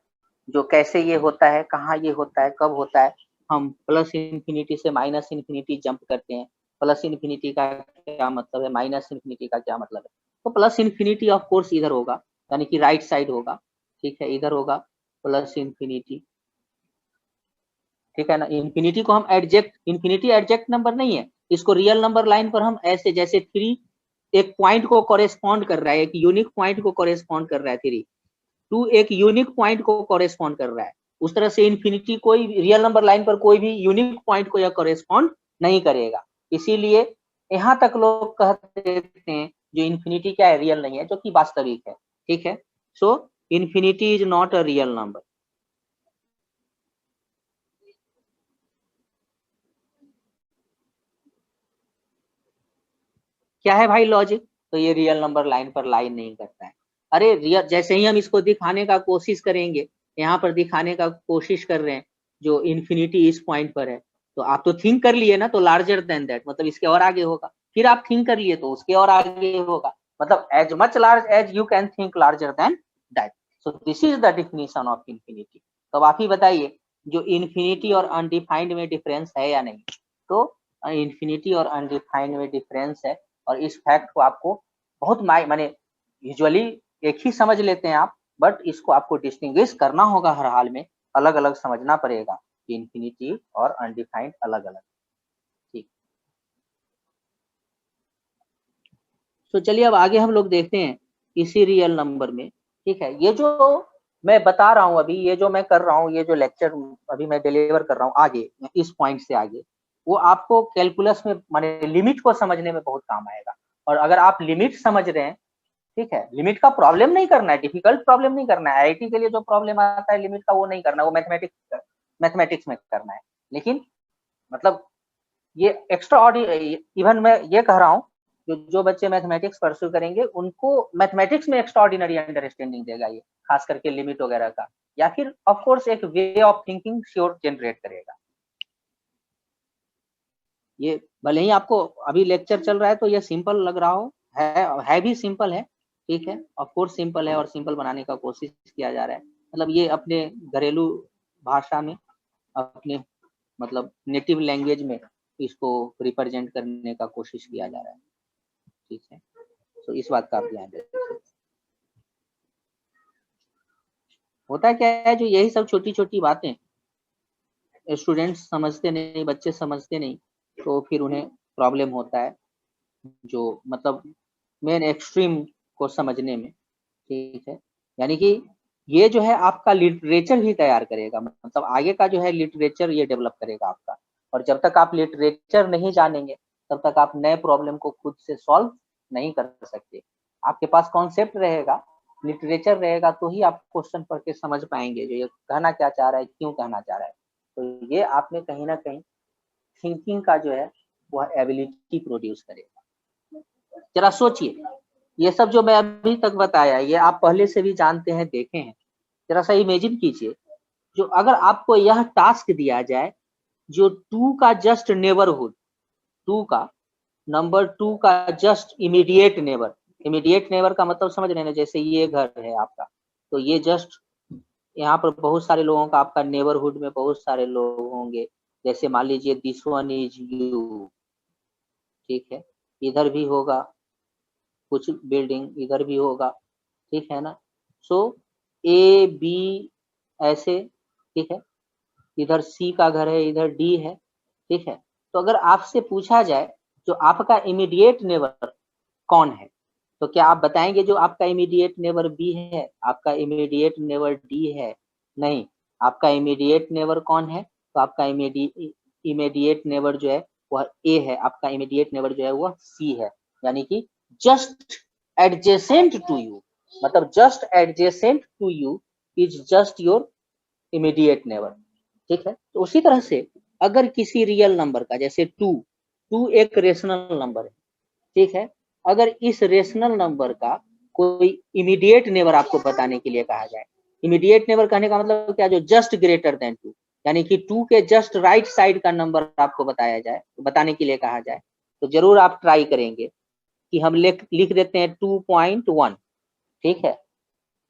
जो कैसे ये होता है, कहाँ ये होता है, कब होता है। हम प्लस इन्फिनिटी से माइनस इन्फिनिटी जंप करते हैं। प्लस इन्फिनिटी का क्या मतलब है, माइनस इन्फिनिटी का क्या मतलब है? तो प्लस इन्फिनिटी ऑफ कोर्स इधर होगा, यानी कि राइट साइड होगा। ठीक है, इधर होगा प्लस इन्फिनिटी। ठीक है ना, इन्फिनिटी को हम एडजेक्ट, इन्फिनिटी एडजेक्ट नंबर नहीं है, इसको रियल नंबर लाइन पर हम ऐसे, जैसे 3 एक पॉइंट को कॉरेस्पॉन्ड कर रहा है, एक यूनिक पॉइंट को कॉरेस्पॉन्ड कर रहा है, 3 2 एक यूनिक पॉइंट को कॉरेस्पॉन्ड कर रहा है। उस तरह से इन्फिनिटी कोई रियल नंबर लाइन पर कोई भी यूनिक पॉइंट को यह कॉरेस्पॉन्ड नहीं करेगा। इसीलिए यहाँ तक लोग कहते हैं जो इन्फिनिटी क्या है, रियल नहीं है, जो कि वास्तविक है। ठीक है, so infinity is not a real number. क्या है भाई लॉजिक? तो ये रियल नंबर लाइन पर लाइन नहीं करता है। अरे रियल, जैसे ही हम इसको दिखाने का कोशिश करेंगे, यहाँ पर दिखाने का कोशिश कर रहे हैं जो इन्फिनिटी इस पॉइंट पर है, तो आप तो थिंक कर लिए ना, तो लार्जर देन दैट मतलब इसके और आगे होगा। फिर आप थिंक कर लिए तो उसके और आगे होगा, मतलब as much large as you can think larger than that. So this is the definition of infinity. तो आप ही बताइए, जो इन्फिनिटी और अनडिफाइंड में डिफरेंस है या नहीं? तो इन्फिनिटी और अनडिफाइंड में डिफरेंस है, और इस फैक्ट को आपको बहुत माने यूजुअली एक ही समझ लेते हैं आप, बट इसको आपको डिस्टिंग्विश करना होगा हर हाल में, अलग अलग समझना पड़ेगा कि इन्फिनिटी और अनडिफाइंड अलग अलग। ठीक, तो चलिए अब आगे हम लोग देखते हैं इसी रियल नंबर में। ठीक है, ये जो मैं बता रहा हूँ अभी, ये जो मैं कर रहा हूँ, ये जो लेक्चर अभी मैं डिलीवर कर रहा हूँ आगे, इस पॉइंट से आगे, वो आपको कैलकुलस में माने लिमिट को समझने में बहुत काम आएगा। और अगर आप लिमिट समझ रहे हैं, ठीक है, लिमिट का प्रॉब्लम नहीं करना है, डिफिकल्ट प्रॉब्लम नहीं करना है। आईआईटी के लिए जो प्रॉब्लम आता है लिमिट का वो नहीं करना, वो मैथमेटिक्स में करना है। लेकिन मतलब ये एक्स्ट्रा ऑर्डिनरी, इवन मैं ये कह रहा हूँ जो बच्चे मैथमेटिक्स परस्यू करेंगे उनको मैथमेटिक्स में एक्स्ट्रा ऑर्डिनरी अंडरस्टैंडिंग देगा ये, खास करके लिमिट वगैरह का, या फिर ऑफ कोर्स एक way of thinking sure generate करेगा। ये भले ही आपको अभी लेक्चर चल रहा है तो ये सिंपल लग रहा हो, है भी सिंपल है, ठीक है, ऑफ कोर्स सिंपल है और सिंपल बनाने का कोशिश किया जा रहा है। मतलब ये अपने घरेलू भाषा में, अपने मतलब नेटिव लैंग्वेज में इसको रिप्रेजेंट करने का कोशिश किया जा रहा है, ठीक है। तो इस बात का आप ध्यान रखिए। होता क्या है, जो यही सब छोटी छोटी बातें स्टूडेंट्स समझते नहीं, बच्चे समझते नहीं, तो फिर उन्हें प्रॉब्लम होता है, जो मतलब मेन एक्सट्रीम को समझने में, ठीक है। यानी कि ये जो है आपका लिटरेचर ही तैयार करेगा, मतलब आगे का जो है लिटरेचर ये डेवलप करेगा आपका। और जब तक आप लिटरेचर नहीं जानेंगे तब तक आप नए प्रॉब्लम को खुद से सॉल्व नहीं कर सकते। आपके पास कॉन्सेप्ट रहेगा, लिटरेचर रहेगा, तो ही आप क्वेश्चन पढ़ के समझ पाएंगे जो ये कहना क्या चाह रहा है, क्यों कहना चाह रहा है। तो ये आपने कहीं ना कहीं थिंकिंग का जो है वह एबिलिटी प्रोड्यूस करेगा। जरा सोचिए, ये सब जो मैं अभी तक बताया ये आप पहले से भी जानते हैं, देखे हैं। जरा सा इमेजिन कीजिए, जो अगर आपको यह टास्क दिया जाए, जो 2 का जस्ट नेबरहुड, 2 का नंबर 2 का just immediate neighbour, immediate neighbour का मतलब समझ रहे हैं, जैसे ये घर है आपका, तो ये जस्ट यहाँ पर बहुत सारे लोगों का, आपका नेबरहुड में बहुत सारे लोग होंगे, जैसे मान लीजिए दिस वन इज यू, ठीक है, इधर भी होगा कुछ बिल्डिंग, इधर भी होगा, ठीक है ना। सो ए बी ऐसे, ठीक है, इधर सी का घर है, इधर डी है, ठीक है। तो अगर आपसे पूछा जाए जो आपका इमीडिएट नेबर कौन है, तो क्या आप बताएंगे जो आपका इमीडिएट नेबर बी है, आपका इमीडिएट नेबर डी है? नहीं, आपका इमीडिएट नेबर कौन है? तो आपका इमीडिएट नेबर जो है वह ए है, आपका इमीडिएट नेबर जो है वह सी है। यानी कि जस्ट एडजेसेंट टू यू, मतलब just adjacent to you is just your immediate neighbour, ठीक है। तो उसी तरह से अगर किसी रियल नंबर का, जैसे 2 एक रेशनल नंबर है, ठीक है, अगर इस रेशनल नंबर का कोई इमीडिएट नेबर आपको बताने के लिए कहा जाए, इमीडिएट नेबर कहने का मतलब क्या, जो जस्ट ग्रेटर देन 2, यानी कि 2 के जस्ट राइट साइड का नंबर आपको बताया जाए, बताने के लिए कहा जाए, तो जरूर आप ट्राई करेंगे कि हम लिख देते हैं 2.1, ठीक है,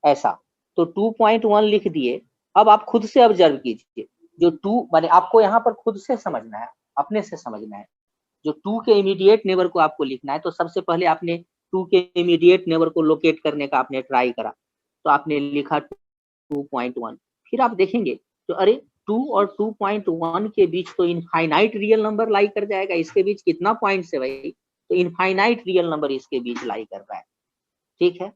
ऐसा। तो 2.1 लिख दिए। अब आप खुद से ऑब्जर्व कीजिए, जो 2 माने आपको यहाँ पर खुद से समझना है, अपने से समझना है। जो 2 के इमीडिएट नेबर को आपको लिखना है, तो सबसे पहले आपने 2 के इमीडिएट नेबर को लोकेट करने का आपने ट्राई करा, तो आपने लिखा 2.1। फिर आप देखेंगे तो अरे 2 और 2.1 के बीच तो इनफाइनाइट रियल नंबर लाई कर जाएगा, इसके बीच कितना पॉइंट्स है भाई, तो इनफाइनाइट रियल नंबर इसके बीच लाई कर रहा है, ठीक है।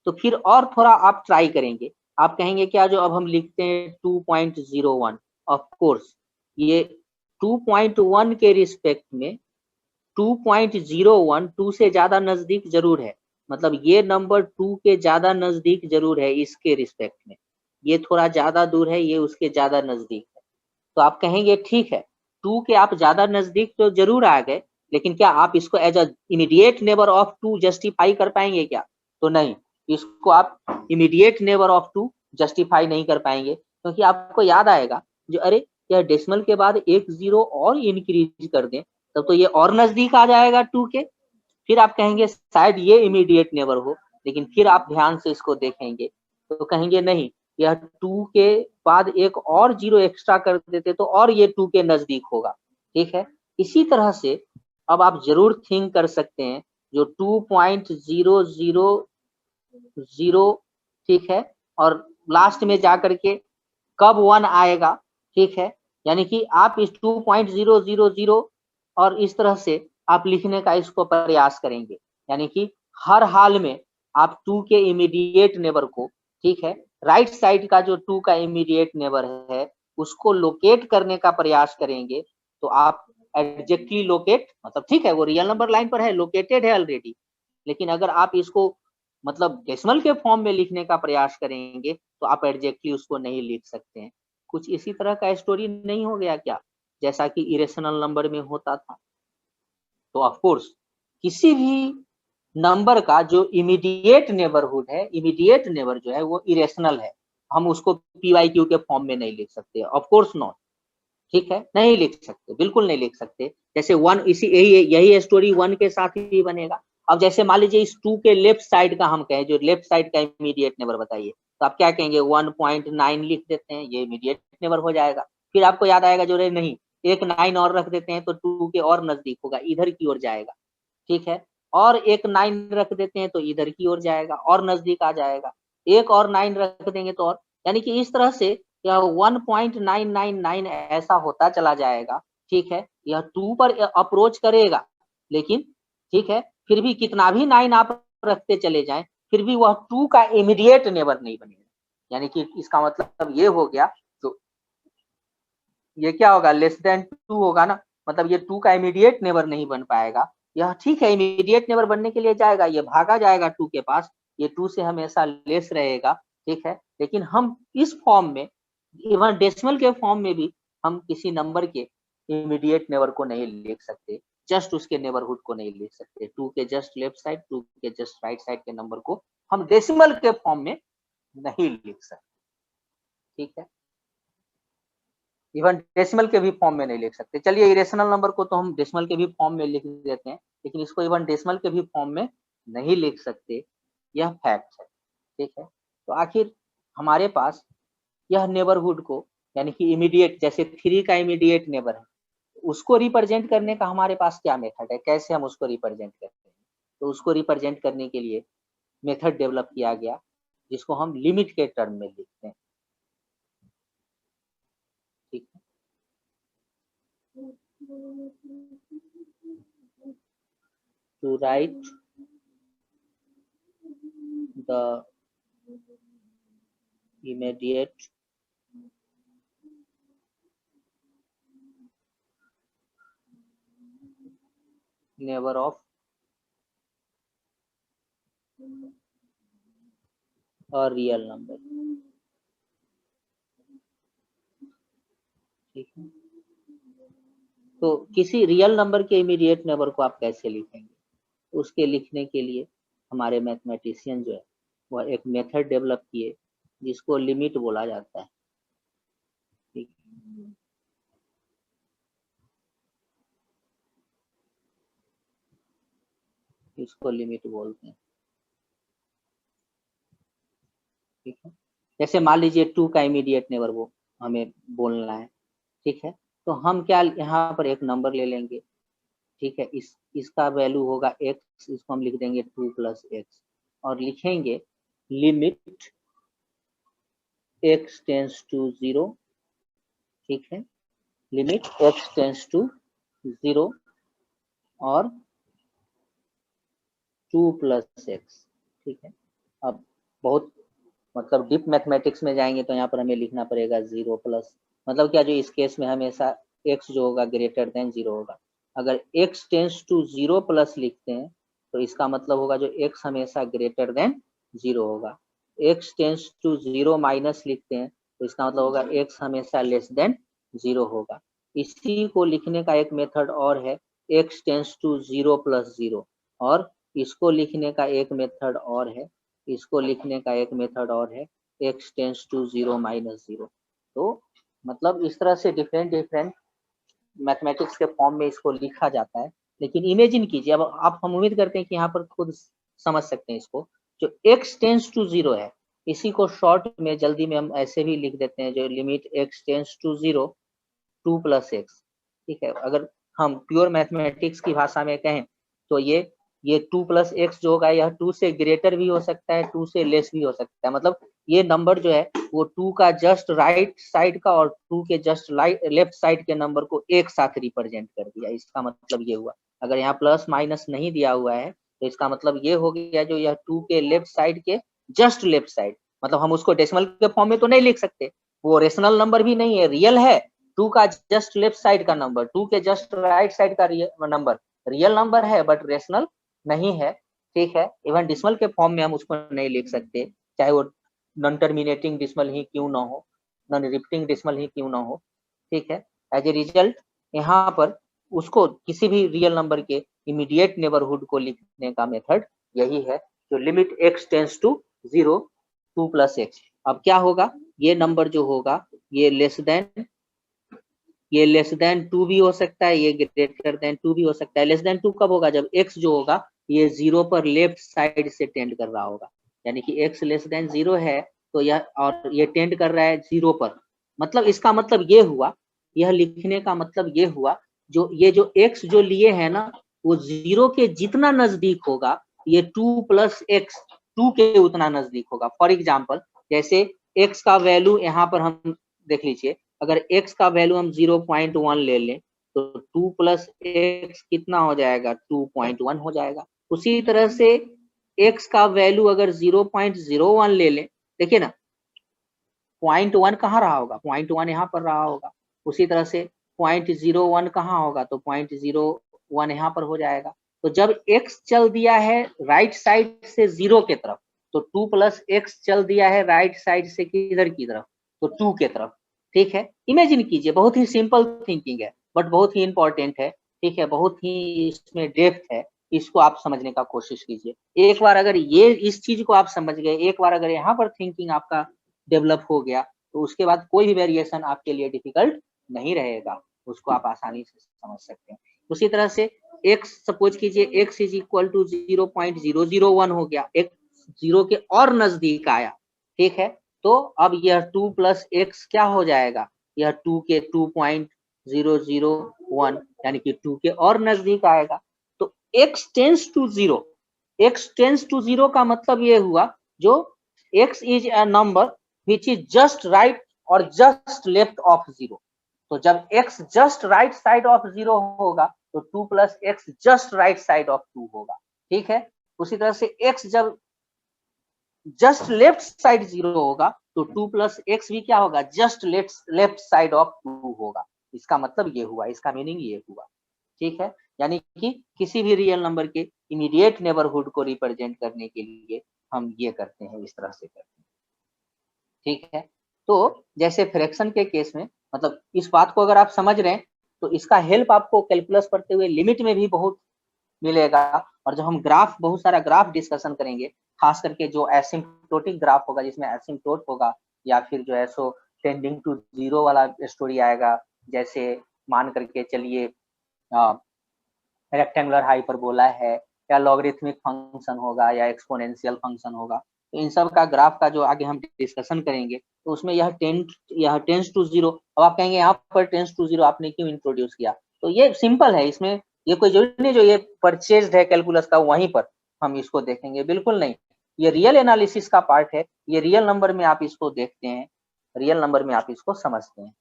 तो फिर और थोड़ा आप ट्राई करेंगे, आप कहेंगे क्या, जो अब हम लिखते हैं 2.01, ऑफ कोर्स ये 2.1 के रिस्पेक्ट में 2.01 2 से ज्यादा नजदीक जरूर है, मतलब ये नंबर 2 के ज्यादा नजदीक जरूर है इसके रिस्पेक्ट में, ये थोड़ा ज्यादा दूर है, ये उसके ज्यादा नजदीक है। तो आप कहेंगे ठीक है, 2 के आप ज्यादा नजदीक तो जरूर आ गए, लेकिन क्या आप इसको as a immediate neighbour of 2 justify कर पाएंगे क्या? तो नहीं, इसको आप इमीडिएट नेबर ऑफ 2 जस्टिफाई नहीं कर पाएंगे, क्योंकि आपको याद आएगा जो अरे यह डेसिमल के बाद एक जीरो और इंक्रीज कर दें तब तो ये और नजदीक आ जाएगा 2 के। फिर आप कहेंगे शायद ये इमीडिएट नेबर हो, लेकिन फिर आप ध्यान से इसको देखेंगे तो कहेंगे नहीं, यह 2 के बाद एक और जीरो एक्स्ट्रा कर देते तो और ये 2 के नजदीक होगा, ठीक है। इसी तरह से अब आप जरूर थिंक कर सकते हैं, जो 2.000, ठीक है, और लास्ट में जाकर के कब 1 आएगा, ठीक है। यानी कि आप इस 2.000 और इस तरह से आप लिखने का इसको प्रयास करेंगे, यानी कि हर हाल में आप 2 के इमीडिएट नेबर को, ठीक है, राइट साइड का जो 2 का इमीडिएट नेबर है उसको लोकेट करने का प्रयास करेंगे, तो आप एग्जैक्टली लोकेट, मतलब ठीक है वो रियल नंबर लाइन पर है, लोकेटेड है ऑलरेडी, लेकिन अगर आप इसको मतलब डेसिमल के फॉर्म में लिखने का प्रयास करेंगे तो आप एग्जैक्टली उसको नहीं लिख सकते हैं। कुछ इसी तरह का स्टोरी नहीं हो गया क्या, जैसा कि इरेशनल नंबर में होता था। तो ऑफ कोर्स किसी भी नंबर का जो इमीडिएट नेबरहुड है, इमीडिएट नेबर जो है वो इरेशनल है, हम उसको PYQ के फॉर्म में नहीं लिख सकते, ऑफ कोर्स नॉट। ठीक है, नहीं लिख सकते, बिल्कुल नहीं लिख सकते। जैसे वन, इसी यही स्टोरी वन के साथ ही बनेगा। अब जैसे मान लीजिए इस टू के लेफ्ट साइड का हम कहें, जो लेफ्ट साइड का इमीडिएट नेबर बताइए, तो आप क्या कहेंगे, 1.9 लिख देते हैं, ये इमीडिएट नेबर हो जाएगा। फिर आपको याद आएगा जो नहीं, एक 9 और रख देते हैं तो टू के और नजदीक होगा, इधर की ओर जाएगा। ठीक है, और एक 9 रख देते हैं तो इधर की ओर जाएगा और नजदीक आ जाएगा। एक और 9 रख देंगे तो और, यानी कि इस तरह से यह 1.999 ऐसा होता चला जाएगा। ठीक है, यह 2 पर अप्रोच करेगा, लेकिन ठीक है फिर भी कितना भी 9 आप रखते चले जाएं, फिर भी वह 2 का इमीडिएट नेबर नहीं बनेगा। यानी कि इसका मतलब ये हो गया, तो ये क्या होगा, लेस देन 2 होगा ना, मतलब ये 2 का इमीडिएट नेबर नहीं बन पाएगा। यह ठीक है इमीडिएट नेबर बनने के लिए जाएगा, ये भागा जाएगा 2 के पास, ये 2 से हमेशा लेस रहेगा। ठीक है, लेकिन हम इस फॉर्म में, इवन डेसिमल के फॉर्म में भी हम किसी नंबर के इमीडिएट नेबर को नहीं लिख सकते, जस्ट उसके नेबरहुड को नहीं लिख सकते। 2 के जस्ट लेफ्ट साइड, 2 के जस्ट राइट साइड के नंबर को हम डेसिमल के फॉर्म में नहीं लिख सकते। ठीक है, इवन डेसिमल के भी फॉर्म में नहीं लिख सकते। चलिए इरेशनल नंबर को तो हम डेसिमल के भी फॉर्म में लिख देते हैं, लेकिन इसको इवन डेसिमल के भी फॉर्म में नहीं लिख सकते, यह फैक्ट है। ठीक है, तो आखिर हमारे पास यह नेबरहुड को, यानी कि इमीडिएट, जैसे 3 का इमीडिएट नेबर है, उसको रिप्रेजेंट करने का हमारे पास क्या मेथड है, कैसे हम उसको रिप्रेजेंट करते हैं। तो उसको रिप्रेजेंट करने के लिए मेथड डेवलप किया गया, जिसको हम लिमिट के टर्म में लिखते हैं। ठीक है, to write the immediate neighbor of a real number। ठीक है, तो किसी रियल नंबर के इमीडिएट नेबर को आप कैसे लिखेंगे, उसके लिखने के लिए हमारे मैथमेटिशियन जो है वह एक मेथड डेवलप किए, जिसको लिमिट बोला जाता है। ठीक है, इसको लिमिट बोलते हैं। ठीक है, जैसे मान लीजिए 2 का इमीडिएट नेबर वो हमें बोलना है। ठीक है, तो हम क्या यहाँ पर एक नंबर ले लेंगे। ठीक है, इसका वैल्यू होगा x, इसको हम लिख देंगे 2 + x, और लिखेंगे लिमिट x टेंस टू 0। ठीक है, लिमिट x टेंस टू 0 और 2 + x। ठीक है, अब बहुत मतलब डीप मैथमेटिक्स में जाएंगे तो यहाँ पर हमें लिखना पड़ेगा 0 प्लस, मतलब क्या, जो इस केस में हमेशा x जो होगा ग्रेटर देन 0 होगा। अगर x टेंस टू 0 प्लस लिखते हैं तो इसका मतलब होगा जो x हमेशा ग्रेटर देन 0 होगा। x टेंस टू 0 माइनस लिखते हैं तो इसका मतलब होगा x हमेशा लेस देन 0 होगा। इसी को लिखने का एक मेथड और है, x टेंस टू 0 + 0, और इसको लिखने का एक मेथड और है, इसको लिखने का एक मेथड और है, x टेंस टू 0 - 0। तो मतलब इस तरह से डिफरेंट डिफरेंट मैथमेटिक्स के फॉर्म में इसको लिखा जाता है। लेकिन इमेजिन कीजिए, अब आप, हम उम्मीद करते हैं कि यहाँ पर खुद समझ सकते हैं इसको, जो x टेंस टू 0 है, इसी को शॉर्ट में जल्दी में हम ऐसे भी लिख देते हैं, जो limit x tends to 0 2 + x। ठीक है, अगर हम प्योर मैथमेटिक्स की भाषा में कहें तो ये 2 + x जो होगा यह 2 से ग्रेटर भी हो सकता है, 2 से लेस भी हो सकता है। मतलब ये नंबर जो है वो 2 का जस्ट राइट साइड का और 2 के जस्ट लेफ्ट साइड के नंबर को एक साथ रिप्रेजेंट कर दिया। इसका मतलब ये हुआ, अगर यहाँ प्लस माइनस नहीं दिया हुआ है तो इसका मतलब ये हो गया जो यह 2 के लेफ्ट साइड के जस्ट लेफ्ट साइड, मतलब हम उसको डेसिमल के फॉर्म में तो नहीं लिख सकते, वो रेशनल नंबर भी नहीं है, रियल है। 2 का जस्ट लेफ्ट साइड का नंबर, 2 के जस्ट राइट साइड का नंबर रियल नंबर है बट रेशनल नहीं है। ठीक है। इवन डिसमल के फॉर्म में हम उसको नहीं लिख सकते, चाहे वो नॉन टर्मिनेटिंग डिसमल ही क्यों ना हो, नॉन रिपीटिंग डिसमल ही क्यों ना हो, ठीक है। एज ए रिजल्ट यहाँ पर उसको किसी भी रियल नंबर के इमीडिएट नेबरहुड को लिखने का मेथड यही है, जो limit x tends to 0 2 plus x. अब क्या होगा, ये नंबर जो होगा ये लेस देन 2 भी हो सकता है, ये ग्रेटर देन 2 भी हो सकता है। लेस देन 2 कब होगा, जब x जो होगा ये 0 पर लेफ्ट साइड से टेंड कर रहा होगा, यानी कि x लेस देन 0 है तो यह, और ये टेंड कर रहा है 0 पर, मतलब इसका मतलब ये हुआ, यह लिखने का मतलब ये हुआ, जो ये जो x जो लिए है ना वो 0 के जितना नजदीक होगा, ये 2 प्लस एक्स 2 के उतना नजदीक होगा। फॉर एग्जाम्पल जैसे x का वैल्यू यहाँ पर हम देख लीजिए, अगर x का वैल्यू हम 0.1 ले लें तो 2 प्लस एक्स कितना हो जाएगा, 2.1 हो जाएगा। उसी तरह से x का वैल्यू अगर 0.01 ले लें, देखिए ना 0.1 कहाँ रहा होगा, 0.1 यहाँ पर रहा होगा। उसी तरह से 0.01 कहाँ होगा, तो 0.01 यहाँ पर हो जाएगा। तो जब x चल दिया है राइट साइड से 0 के तरफ, तो 2 प्लस एक्स चल दिया है राइट साइड से किधर की तरफ, तो 2 के तरफ, ठीक है। इमेजिन कीजिए, बहुत ही सिंपल थिंकिंग है बट बहुत ही इंपॉर्टेंट है, ठीक है, बहुत ही इसमें डेप्थ है, इसको आप समझने का कोशिश कीजिए। एक बार अगर ये इस चीज को आप समझ गए, एक बार अगर यहाँ पर थिंकिंग आपका डेवलप हो गया, तो उसके बाद कोई भी वेरिएशन आपके लिए डिफिकल्ट नहीं रहेगा, उसको आप आसानी से समझ सकते हैं। उसी तरह से x सपोज कीजिए x इज इक्वल टू 0.001 हो गया, x 0 के और नजदीक आया, ठीक है। तो अब यह 2 प्लस एक्स क्या हो जाएगा, यह 2 के 2.001 यानी कि 2 के और नजदीक आएगा। तो x tends to 0, x tends to 0 का मतलब ये हुआ जो x is a number which is just right और just left of 0। तो जब x just right side of 0 होगा तो 2 plus x just right side of 2 होगा, ठीक है। उसी तरह से x जब just left side 0 होगा तो 2 प्लस एक्स भी क्या होगा, just left side of 2 होगा। इसका मतलब ये हुआ, इसका मीनिंग ये हुआ, ठीक है। यानी कि किसी भी रियल नंबर के इमीडिएट नेबरहुड को रिप्रेजेंट करने के लिए हम ये करते हैं, इस तरह से करते हैं, ठीक है। तो जैसे फ्रैक्शन के केस में, मतलब इस बात को अगर आप समझ रहे हैं तो इसका हेल्प आपको कैलकुलस पढ़ते हुए लिमिट में भी बहुत मिलेगा। और जब हम ग्राफ, बहुत सारा ग्राफ डिस्कशन करेंगे, खास करके जो एसिम्प्टोटिक ग्राफ होगा जिसमें एसिम्प्टोट होगा, या फिर जो है सो टेंडिंग टू 0 वाला स्टोरी आएगा, जैसे मान करके चलिए रेक्टेंगुलर हाइपरबोला है, या लॉगरिथमिक फंक्शन होगा, या एक्सपोनेंशियल फंक्शन होगा, तो इन सब का ग्राफ का जो आगे हम डिस्कशन करेंगे तो उसमें यह टेंस टू 0। अब आप कहेंगे यहाँ पर टेंस टू 0 आपने क्यों इंट्रोड्यूस किया, तो ये सिंपल है, इसमें ये कोई जरूरी नहीं जो ये परचेज्ड है कैलकुलस का वहीं पर हम इसको देखेंगे, बिल्कुल नहीं। ये रियल एनालिसिस का पार्ट है, ये रियल नंबर में आप इसको देखते हैं, रियल नंबर में आप इसको समझते हैं,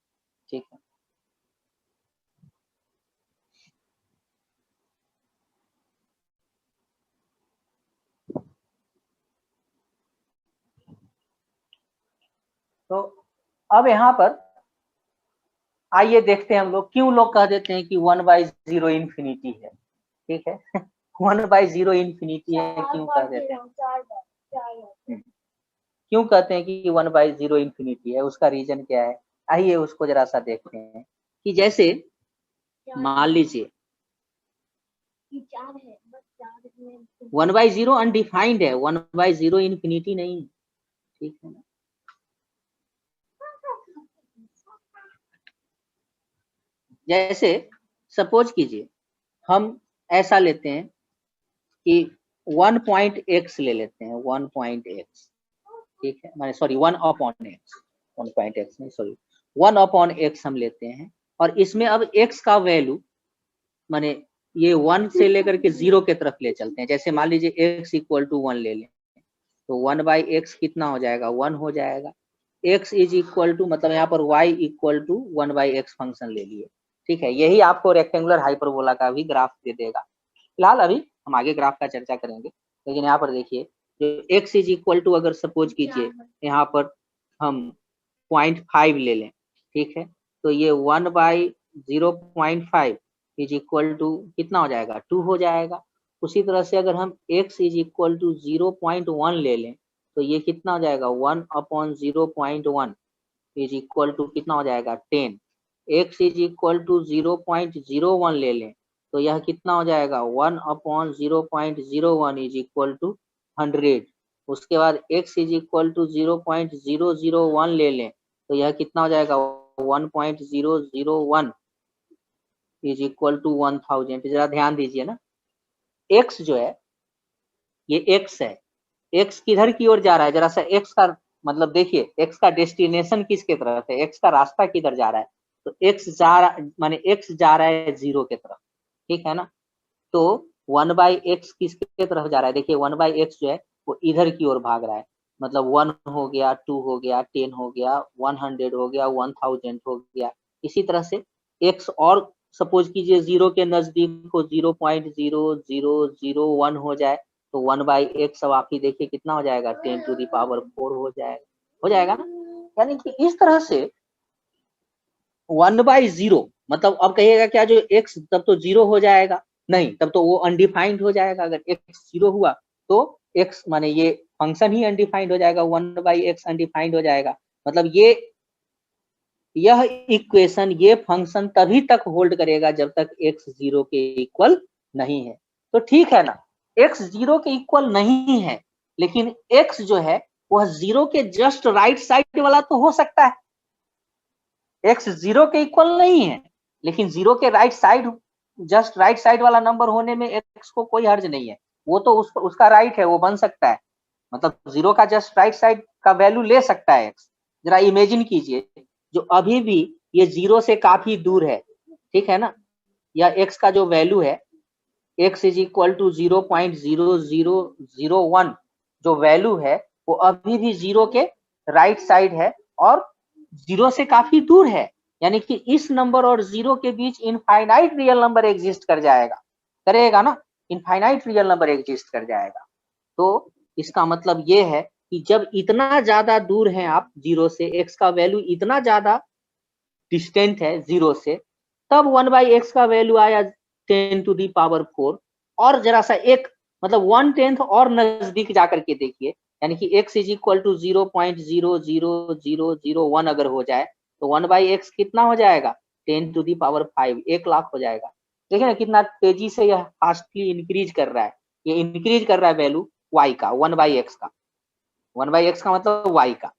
ठीक है। तो अब यहाँ पर आइए देखते हैं हम लोग क्यों लोग कह देते हैं कि 1/0 इंफिनिटी है, ठीक है। 1/0 इंफिनिटी है, क्यों कह देते हैं, क्यों कहते हैं कि 1/0 इंफिनिटी है, उसका रीजन क्या है, आइए उसको जरा सा देखते हैं। कि जैसे मान लीजिए 1/0 अनडिफाइंड है, 1/0 इंफिनिटी नहीं, ठीक है ना। जैसे सपोज कीजिए हम ऐसा लेते हैं कि 1.x ले लेते हैं, 1.x, ठीक है, माने सॉरी 1/x, 1.x नहीं सॉरी 1/x हम लेते हैं, और इसमें अब x का वैल्यू माने ये 1 से लेकर के 0 के तरफ ले चलते हैं। जैसे मान लीजिए x इक्वल टू 1 ले लें तो 1/x कितना हो जाएगा, 1 हो जाएगा। x इज इक्वल टू मतलब यहाँ पर y equal to 1/x function ले लिए, ठीक है। यही आपको रेक्टेंगुलर हाइपरबोला का भी ग्राफ दे देगा। फिलहाल अभी हम आगे ग्राफ का चर्चा करेंगे, लेकिन यहाँ पर देखिए जो x इज इक्वल टू अगर सपोज कीजिए यहाँ पर हम 0.5 ले लें, ठीक है, तो ये 1/0.5 इज इक्वल टू कितना हो जाएगा, 2 हो जाएगा। उसी तरह से अगर हम x इज इक्वल टू 0.1 ले लें तो ये कितना हो जाएगा 1/0.1 इज इक्वल टू कितना हो जाएगा 10। x इज इक्वल टू 0.01 ले लें तो यह कितना हो जाएगा 1/0.01 इज इक्वल टू 100। उसके बाद x इज इक्वल टू 0.001 ले लें तो यह कितना हो जाएगा 1.001 इज इक्वल टू 1000। जरा ध्यान दीजिए ना, x जो है ये x है, x किधर की ओर जा रहा है, जरा सा x का मतलब देखिए, x का डेस्टिनेशन किसके तरफ है, x का रास्ता किधर जा रहा है, तो x जा रहा माने x जा रहा है 0 के तरफ, ठीक है ना। तो 1/x किसके तरफ जा रहा है, देखिए 1/x जो है वो इधर की ओर भाग रहा है, मतलब 1 हो गया, 2 हो गया, 10 हो गया, 100 हो गया, 1000 हो गया। इसी तरह से x और सपोज कीजिए 0 के नजदीक हो, 0.0001 हो जाए तो 1/x अब आप ही देखिए कितना हो जाएगा 10⁴ हो जाएगा ना। यानी कि इस तरह से 1/0 मतलब अब कहिएगा क्या जो x तब तो 0 हो जाएगा, नहीं तब तो वो अनडिफाइंड हो जाएगा। अगर x 0 हुआ तो x माने ये फंक्शन ही अनडिफाइंड हो जाएगा, 1/x अनडिफाइंड हो जाएगा। मतलब यह इक्वेशन ये फंक्शन तभी तक होल्ड करेगा जब तक x 0 के इक्वल नहीं है। तो ठीक है ना, x 0 के इक्वल नहीं है लेकिन x जो है वह 0 के जस्ट राइट साइड वाला तो हो सकता है। x 0 के इक्वल नहीं है लेकिन 0 के right side, just right side वाला नंबर होने में x को कोई हर्ज नहीं है, वो तो उसका राइट है, वो बन सकता है। मतलब 0 का जस्ट राइट साइड का वैल्यू ले सकता है x। जरा इमेजिन कीजिए जो अभी भी ये 0 से काफी दूर है, ठीक है ना, या x का जो वैल्यू है x इज इक्वल टू 0.0001 जो वैल्यू है वो अभी भी 0 के राइट साइड है और 0 से काफी दूर है। यानी कि इस नंबर और 0 के बीच इनफाइनाइट रियल नंबर एग्जिस्ट कर जाएगा, करेगा ना, इनफाइनाइट रियल नंबर एग्जिस्ट कर जाएगा। तो इसका मतलब ये है कि जब इतना ज्यादा दूर हैं आप 0 से, x का वैल्यू इतना ज्यादा डिस्टेंट है 0 से, तब 1/x का वैल्यू आया 10⁴ और जरा सा एक मतलब 1/10 और नजदीक जाकर के देखिए, यानी कि x इज इक्वल टू 0.00001 अगर हो जाए तो 1/x कितना हो जाएगा 10⁵, 1,00,000 हो जाएगा। देखिए ना कितना तेजी से यह फास्टली इंक्रीज कर रहा है, ये इंक्रीज कर रहा है वैल्यू y का, 1/x का, 1/x का मतलब y का,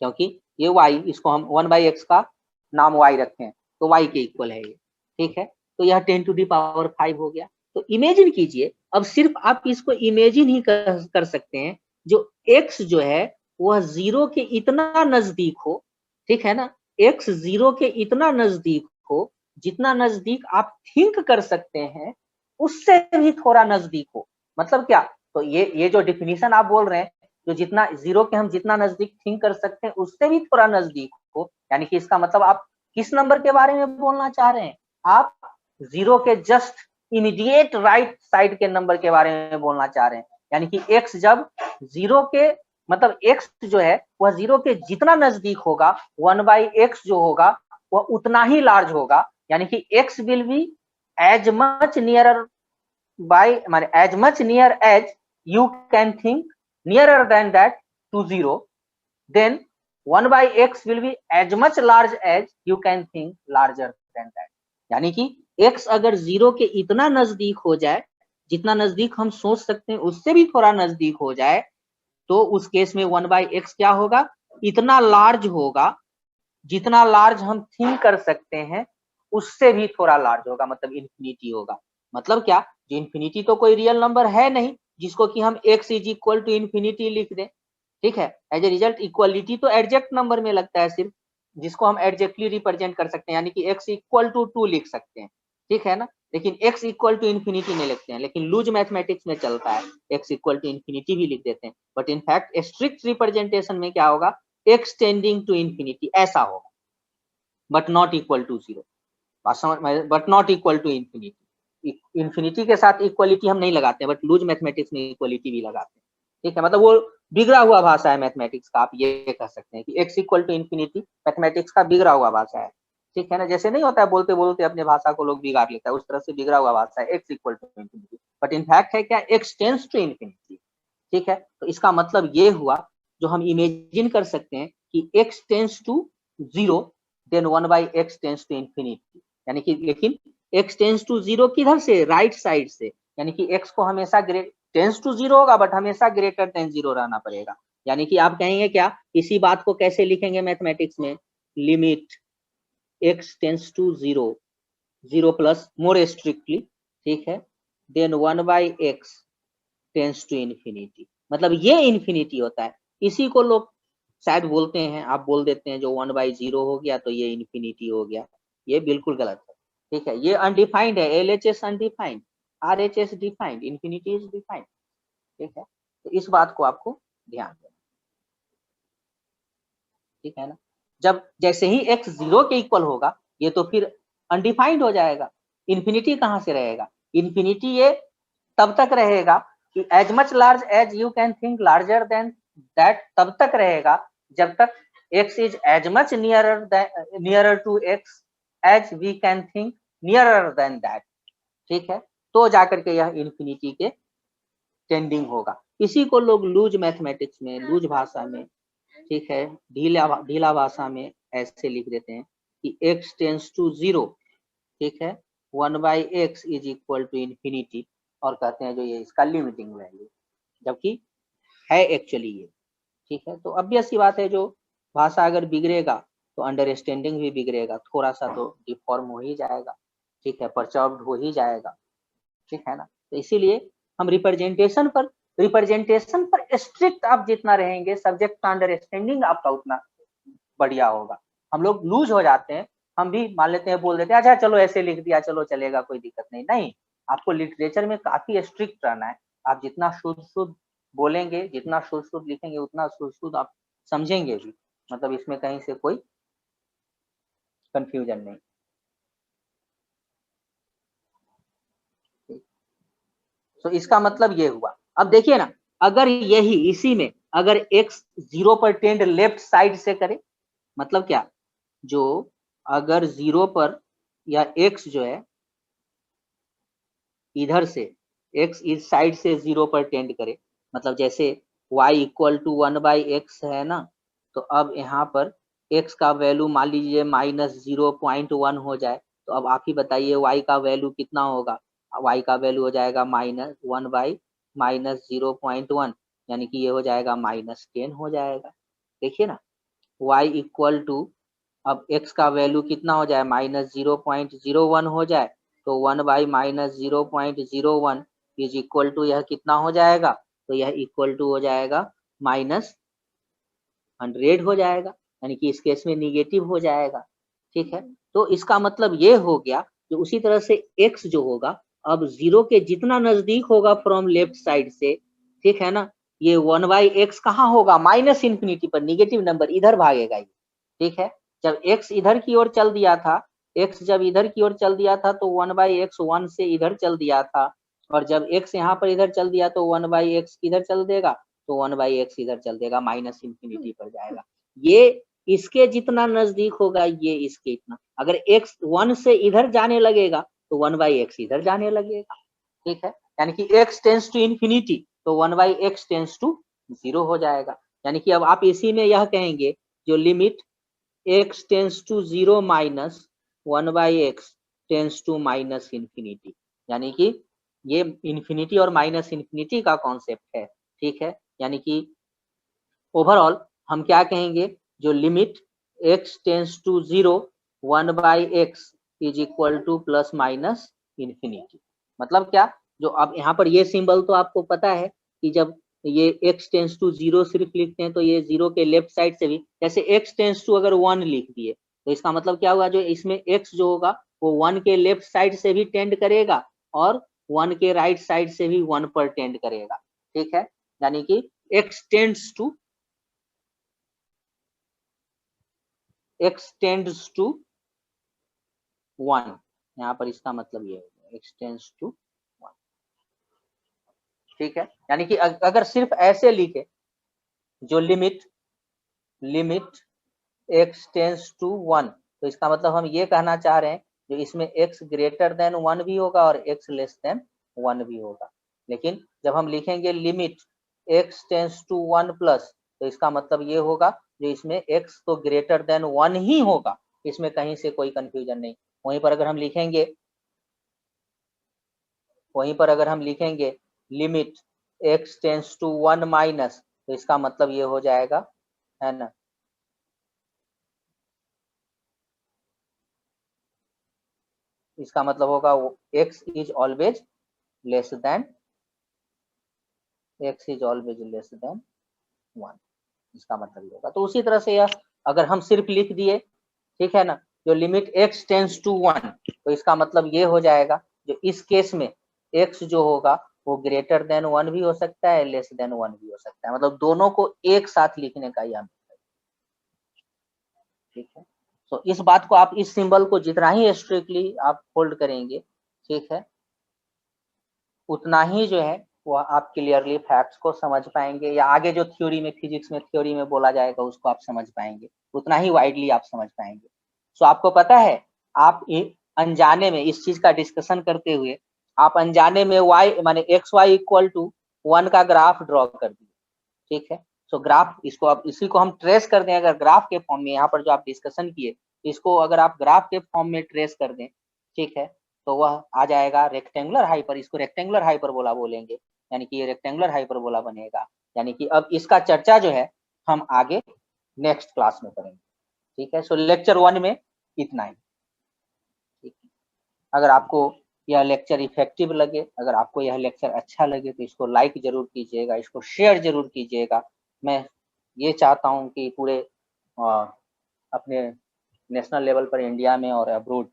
क्योंकि ये y, इसको हम 1/x का नाम y रखें तो y के इक्वल है ये, ठीक है। तो यह 10⁵ हो गया। तो इमेजिन कीजिए, अब सिर्फ आप इसको इमेजिन ही कर सकते हैं, जो x जो है वह 0 के इतना नजदीक हो, ठीक है ना, x 0 के इतना नजदीक हो जितना नजदीक आप थिंक कर सकते हैं उससे भी थोड़ा नजदीक हो। मतलब क्या, तो ये जो डिफिनीशन आप बोल रहे हैं, जो जितना 0 के हम जितना नजदीक थिंक कर सकते हैं उससे भी थोड़ा नजदीक हो, यानी कि इसका मतलब आप किस नंबर के बारे में बोलना चाह रहे हैं, आप 0 के जस्ट इमीडिएट राइट साइड के नंबर के बारे में बोलना चाह रहे हैं। यानी कि x जब 0 के मतलब x जो है वह 0 के जितना नजदीक होगा 1/x जो होगा वह उतना ही लार्ज होगा। यानी कि x will be as much nearer by माने as much near as you can think nearer than that to 0, then 1/x will be as much large as you can think larger than that। यानी कि x अगर 0 के इतना नजदीक हो जाए, जितना नजदीक हम सोच सकते हैं उससे भी थोड़ा नजदीक हो जाए, तो उस केस में 1/x क्या होगा, इतना लार्ज होगा जितना लार्ज हम थिंक कर सकते हैं उससे भी थोड़ा लार्ज होगा, मतलब इन्फिनिटी होगा। मतलब क्या, जो इन्फिनिटी तो कोई रियल नंबर है नहीं जिसको कि हम x is equal to infinity लिख दें, ठीक है। एज ए रिजल्ट इक्वलिटी तो एडजेक्ट नंबर में लगता है सिर्फ, जिसको हम एडजेक्टली रिप्रेजेंट कर सकते हैं, यानी कि x इक्वल टू 2 लिख सकते हैं, ठीक है ना, लेकिन x इक्वल टू इन्फिनिटी नहीं लिखते हैं। लेकिन लूज मैथमेटिक्स में चलता है x इक्वल टू इन्फिनिटी भी लिख देते हैं, बट इनफैक्ट स्ट्रिक्ट रिप्रेजेंटेशन में क्या होगा, x टेंडिंग टू इन्फिनिटी ऐसा होगा, but not equal to 0, but not equal to infinity. Infinity के साथ इक्वलिटी हम नहीं लगाते, बट लूज मैथमेटिक्स में इक्वलिटी भी लगाते हैं, ठीक है। मतलब वो बिगड़ा हुआ भाषा है मैथमेटिक्स का, आप ये कह सकते हैं कि x equal to infinity mathematics का बिगड़ा हुआ भाषा है, ठीक है ना, जैसे नहीं होता है बोलते बोलते अपने भाषा को लोग बिगाड़ लेता है, उस तरह से बिगड़ा हुआ भाषा है x equal to infinity, but in fact है क्या x टेंस टू इंफिनिटी। ठीक है, तो इसका मतलब ये हुआ जो हम इमेजिन कर सकते हैं कि x tends to 0 then 1/x tends to infinity, यानी कि लेकिन x टेंस टू 0 किधर से, राइट साइड से, यानी कि x को हमेशा टेंस टू 0 होगा बट हमेशा ग्रेटर देन 0 रहना पड़ेगा। यानी कि आप कहेंगे क्या, इसी बात को कैसे लिखेंगे मैथमेटिक्स में, limit x tends to 0 plus more strictly, ठीक है, then 1/x tends to infinity, मतलब ये इंफिनिटी होता है, इसी को लोग शायद बोलते हैं, आप बोल देते हैं जो 1/0 हो गया तो ये इंफिनिटी हो गया, ये बिल्कुल गलत है। ठीक है, ये अनडिफाइंड है, LHS undefined, RHS defined, infinity is defined. ठीक है, तो इस बात को आपको ध्यान देना। ठीक है ना, जब जैसे ही x 0 के इक्वल होगा ये तो फिर अनडिफाइंड हो जाएगा, इंफिनिटी कहां से रहेगा, इंफिनिटी ये तब तक रहेगा कि as much large as you can think larger than that, तब तक रहेगा जब तक x is as much nearer to x as we can think nearer than that. ठीक है, तो जाकर के यह इंफिनिटी के टेंडिंग होगा, इसी को लोग लूज मैथमेटिक्स में, लूज भाषा में, ठीक है, ढीला भाषा में ऐसे लिख देते हैं कि x टेंस टू 0, ठीक है, 1/x is equal to infinity, और कहते हैं जो ये इसका लिमिटिंग वैल्यू, जबकि है एक्चुअली ये। ठीक है, तो obvious सी बात है, जो भाषा अगर बिगड़ेगा तो अंडरस्टैंडिंग भी बिगड़ेगा, थोड़ा सा तो डिफॉर्म हो ही जाएगा, ठीक है, परचर्ब्ड हो ही जाएगा। ठीक है ना, तो इसीलिए हम रिप्रेजेंटेशन पर स्ट्रिक्ट आप जितना रहेंगे, सब्जेक्ट का अंडरस्टैंडिंग आपका उतना बढ़िया होगा। हम लोग लूज हो जाते हैं, हम भी मान लेते हैं, बोल देते हैं अच्छा चलो ऐसे लिख दिया, चलो चलेगा, कोई दिक्कत नहीं। नहीं, आपको लिटरेचर में काफी स्ट्रिक्ट रहना है। आप जितना शुद्ध बोलेंगे, जितना शुद्ध लिखेंगे, उतना शुद्ध आप समझेंगे भी, मतलब इसमें कहीं से कोई कंफ्यूजन नहीं। तो इसका मतलब ये हुआ। अब देखिए ना, अगर यही इसी में अगर x 0 पर टेंड लेफ्ट साइड से करे, मतलब क्या, जो अगर 0 पर या x जो है इधर से, x इस साइड से 0 पर टेंड करे, मतलब जैसे y इक्वल टू 1/x है ना, तो अब यहाँ पर x का वैल्यू मान लीजिए -0.1 हो जाए, तो अब आप ही बताइए y का वैल्यू कितना होगा, y का वैल्यू हो जाएगा -1/-0.1, यानी कि ये हो जाएगा -10 हो जाएगा। देखिए ना, y इक्वल टू, अब x का वैल्यू कितना हो जाए, -0.01 हो जाए, तो 1/-0.01 इज इक्वल टू यह कितना हो जाएगा, तो यह इक्वल टू हो जाएगा -100 हो जाएगा, यानी कि इस केस में निगेटिव हो जाएगा। ठीक है, तो इसका मतलब ये हो गया कि उसी तरह से x जो होगा अब 0 के जितना नजदीक होगा फ्रॉम लेफ्ट साइड से, ठीक है ना, ये 1/x कहाँ होगा, -इंफिनिटी पर, निगेटिव नंबर इधर भागेगा ये। ठीक है, जब x इधर की ओर चल दिया था, x जब इधर की ओर चल दिया था तो 1/x 1 से इधर चल दिया था, और जब x यहाँ पर इधर चल दिया तो 1/x इधर चल देगा, तो 1/x इधर चल देगा, -इंफिनिटी पर जाएगा। ये इसके जितना नजदीक होगा, ये इसके इतना, अगर x 1 से इधर जाने लगेगा तो 1/x इधर जाने लगेगा। ठीक है, यानी कि x टेंस टू इंफिनिटी तो 1/x टेंस टू 0 हो जाएगा। यानी कि अब आप इसी में यह कहेंगे जो limit x tends to 0 minus 1/x tends to -infinity, यानी कि ये इंफिनिटी और -इंफिनिटी का कॉन्सेप्ट है। ठीक है, यानी कि ओवरऑल हम क्या कहेंगे, जो limit x tends to 0 1/x is equal to plus minus infinity, मतलब क्या, जो अब यहाँ पर ये सिंबल तो आपको पता है कि जब ये x टेंस टू 0 सिर्फ लिखते हैं तो ये 0 के लेफ्ट साइड से भी, जैसे x टेंस टू अगर 1 लिख दिए तो इसका मतलब क्या हुआ, जो इसमें x जो होगा वो 1 के लेफ्ट साइड से भी टेंड करेगा और 1 के राइट साइड से भी 1 पर टेंड करेगा। ठीक है, यानी कि x टेंड्स टू 1, यहाँ पर इसका मतलब ये है x टेंड्स टू 1। ठीक है, यानी कि अगर सिर्फ ऐसे लिखे, जो लिमिट x टेंड्स टू 1 तो इसका मतलब हम ये कहना चाह रहे हैं जो इसमें x ग्रेटर देन 1 भी होगा और x लेस देन 1 भी होगा। लेकिन जब हम लिखेंगे limit x tends to 1 plus, तो इसका मतलब ये होगा जो इसमें x तो ग्रेटर देन 1 ही होगा, इसमें कहीं से कोई कंफ्यूजन नहीं। वहीं पर अगर हम लिखेंगे limit x tends to 1 minus, तो इसका मतलब ये हो जाएगा, है ना, इसका मतलब होगा x is always less than 1, इसका मतलब ये होगा। तो उसी तरह से यह अगर हम सिर्फ लिख दिए, ठीक है ना, जो लिमिट x टेंस टू 1, तो इसका मतलब ये हो जाएगा जो इस केस में x जो होगा वो ग्रेटर देन 1 भी हो सकता है, लेस देन 1 भी हो सकता है, मतलब दोनों को एक साथ लिखने का यह, ठीक है। तो इस बात को आप, इस सिंबल को जितना ही स्ट्रिक्टली आप होल्ड करेंगे, ठीक है, उतना ही जो है वो आप क्लियरली फैक्ट्स को समझ पाएंगे, या आगे जो थ्योरी में, फिजिक्स में थ्योरी में बोला जाएगा उसको आप समझ पाएंगे, उतना ही वाइडली आप समझ पाएंगे। सो आपको पता है, आप अनजाने में इस चीज का डिस्कशन करते हुए आप अनजाने में y माने एक्स वाई इक्वल टू 1 का ग्राफ ड्रॉ कर दिए, ठीक है। सो ग्राफ, इसको आप, इसी को हम ट्रेस कर दें अगर ग्राफ के फॉर्म में, यहाँ पर जो आप डिस्कशन किए इसको अगर आप ग्राफ के फॉर्म में ट्रेस कर दें, ठीक है, तो वह आ जाएगा रेक्टेंगुलर हाइपर, इसको रेक्टेंगुलर हाइपरबोला बोलेंगे, यानी कि ये रेक्टेंगुलर हाइपरबोला बनेगा। यानी कि अब इसका चर्चा जो है हम आगे नेक्स्ट क्लास में करेंगे, ठीक है। सो लेक्चर 1 में इतना ही, ठीक है। अगर आपको यह लेक्चर इफेक्टिव लगे, अगर आपको यह लेक्चर अच्छा लगे, तो इसको लाइक जरूर कीजिएगा, इसको शेयर जरूर कीजिएगा। मैं ये चाहता हूँ कि पूरे अपने नेशनल लेवल पर, इंडिया में और अब्रोड,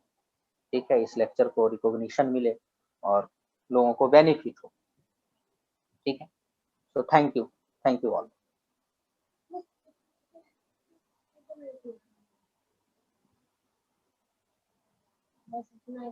ठीक है, इस लेक्चर को रिकॉग्निशन मिले और लोगों को बेनिफिट हो, ठीक है। तो थैंक यू ऑल।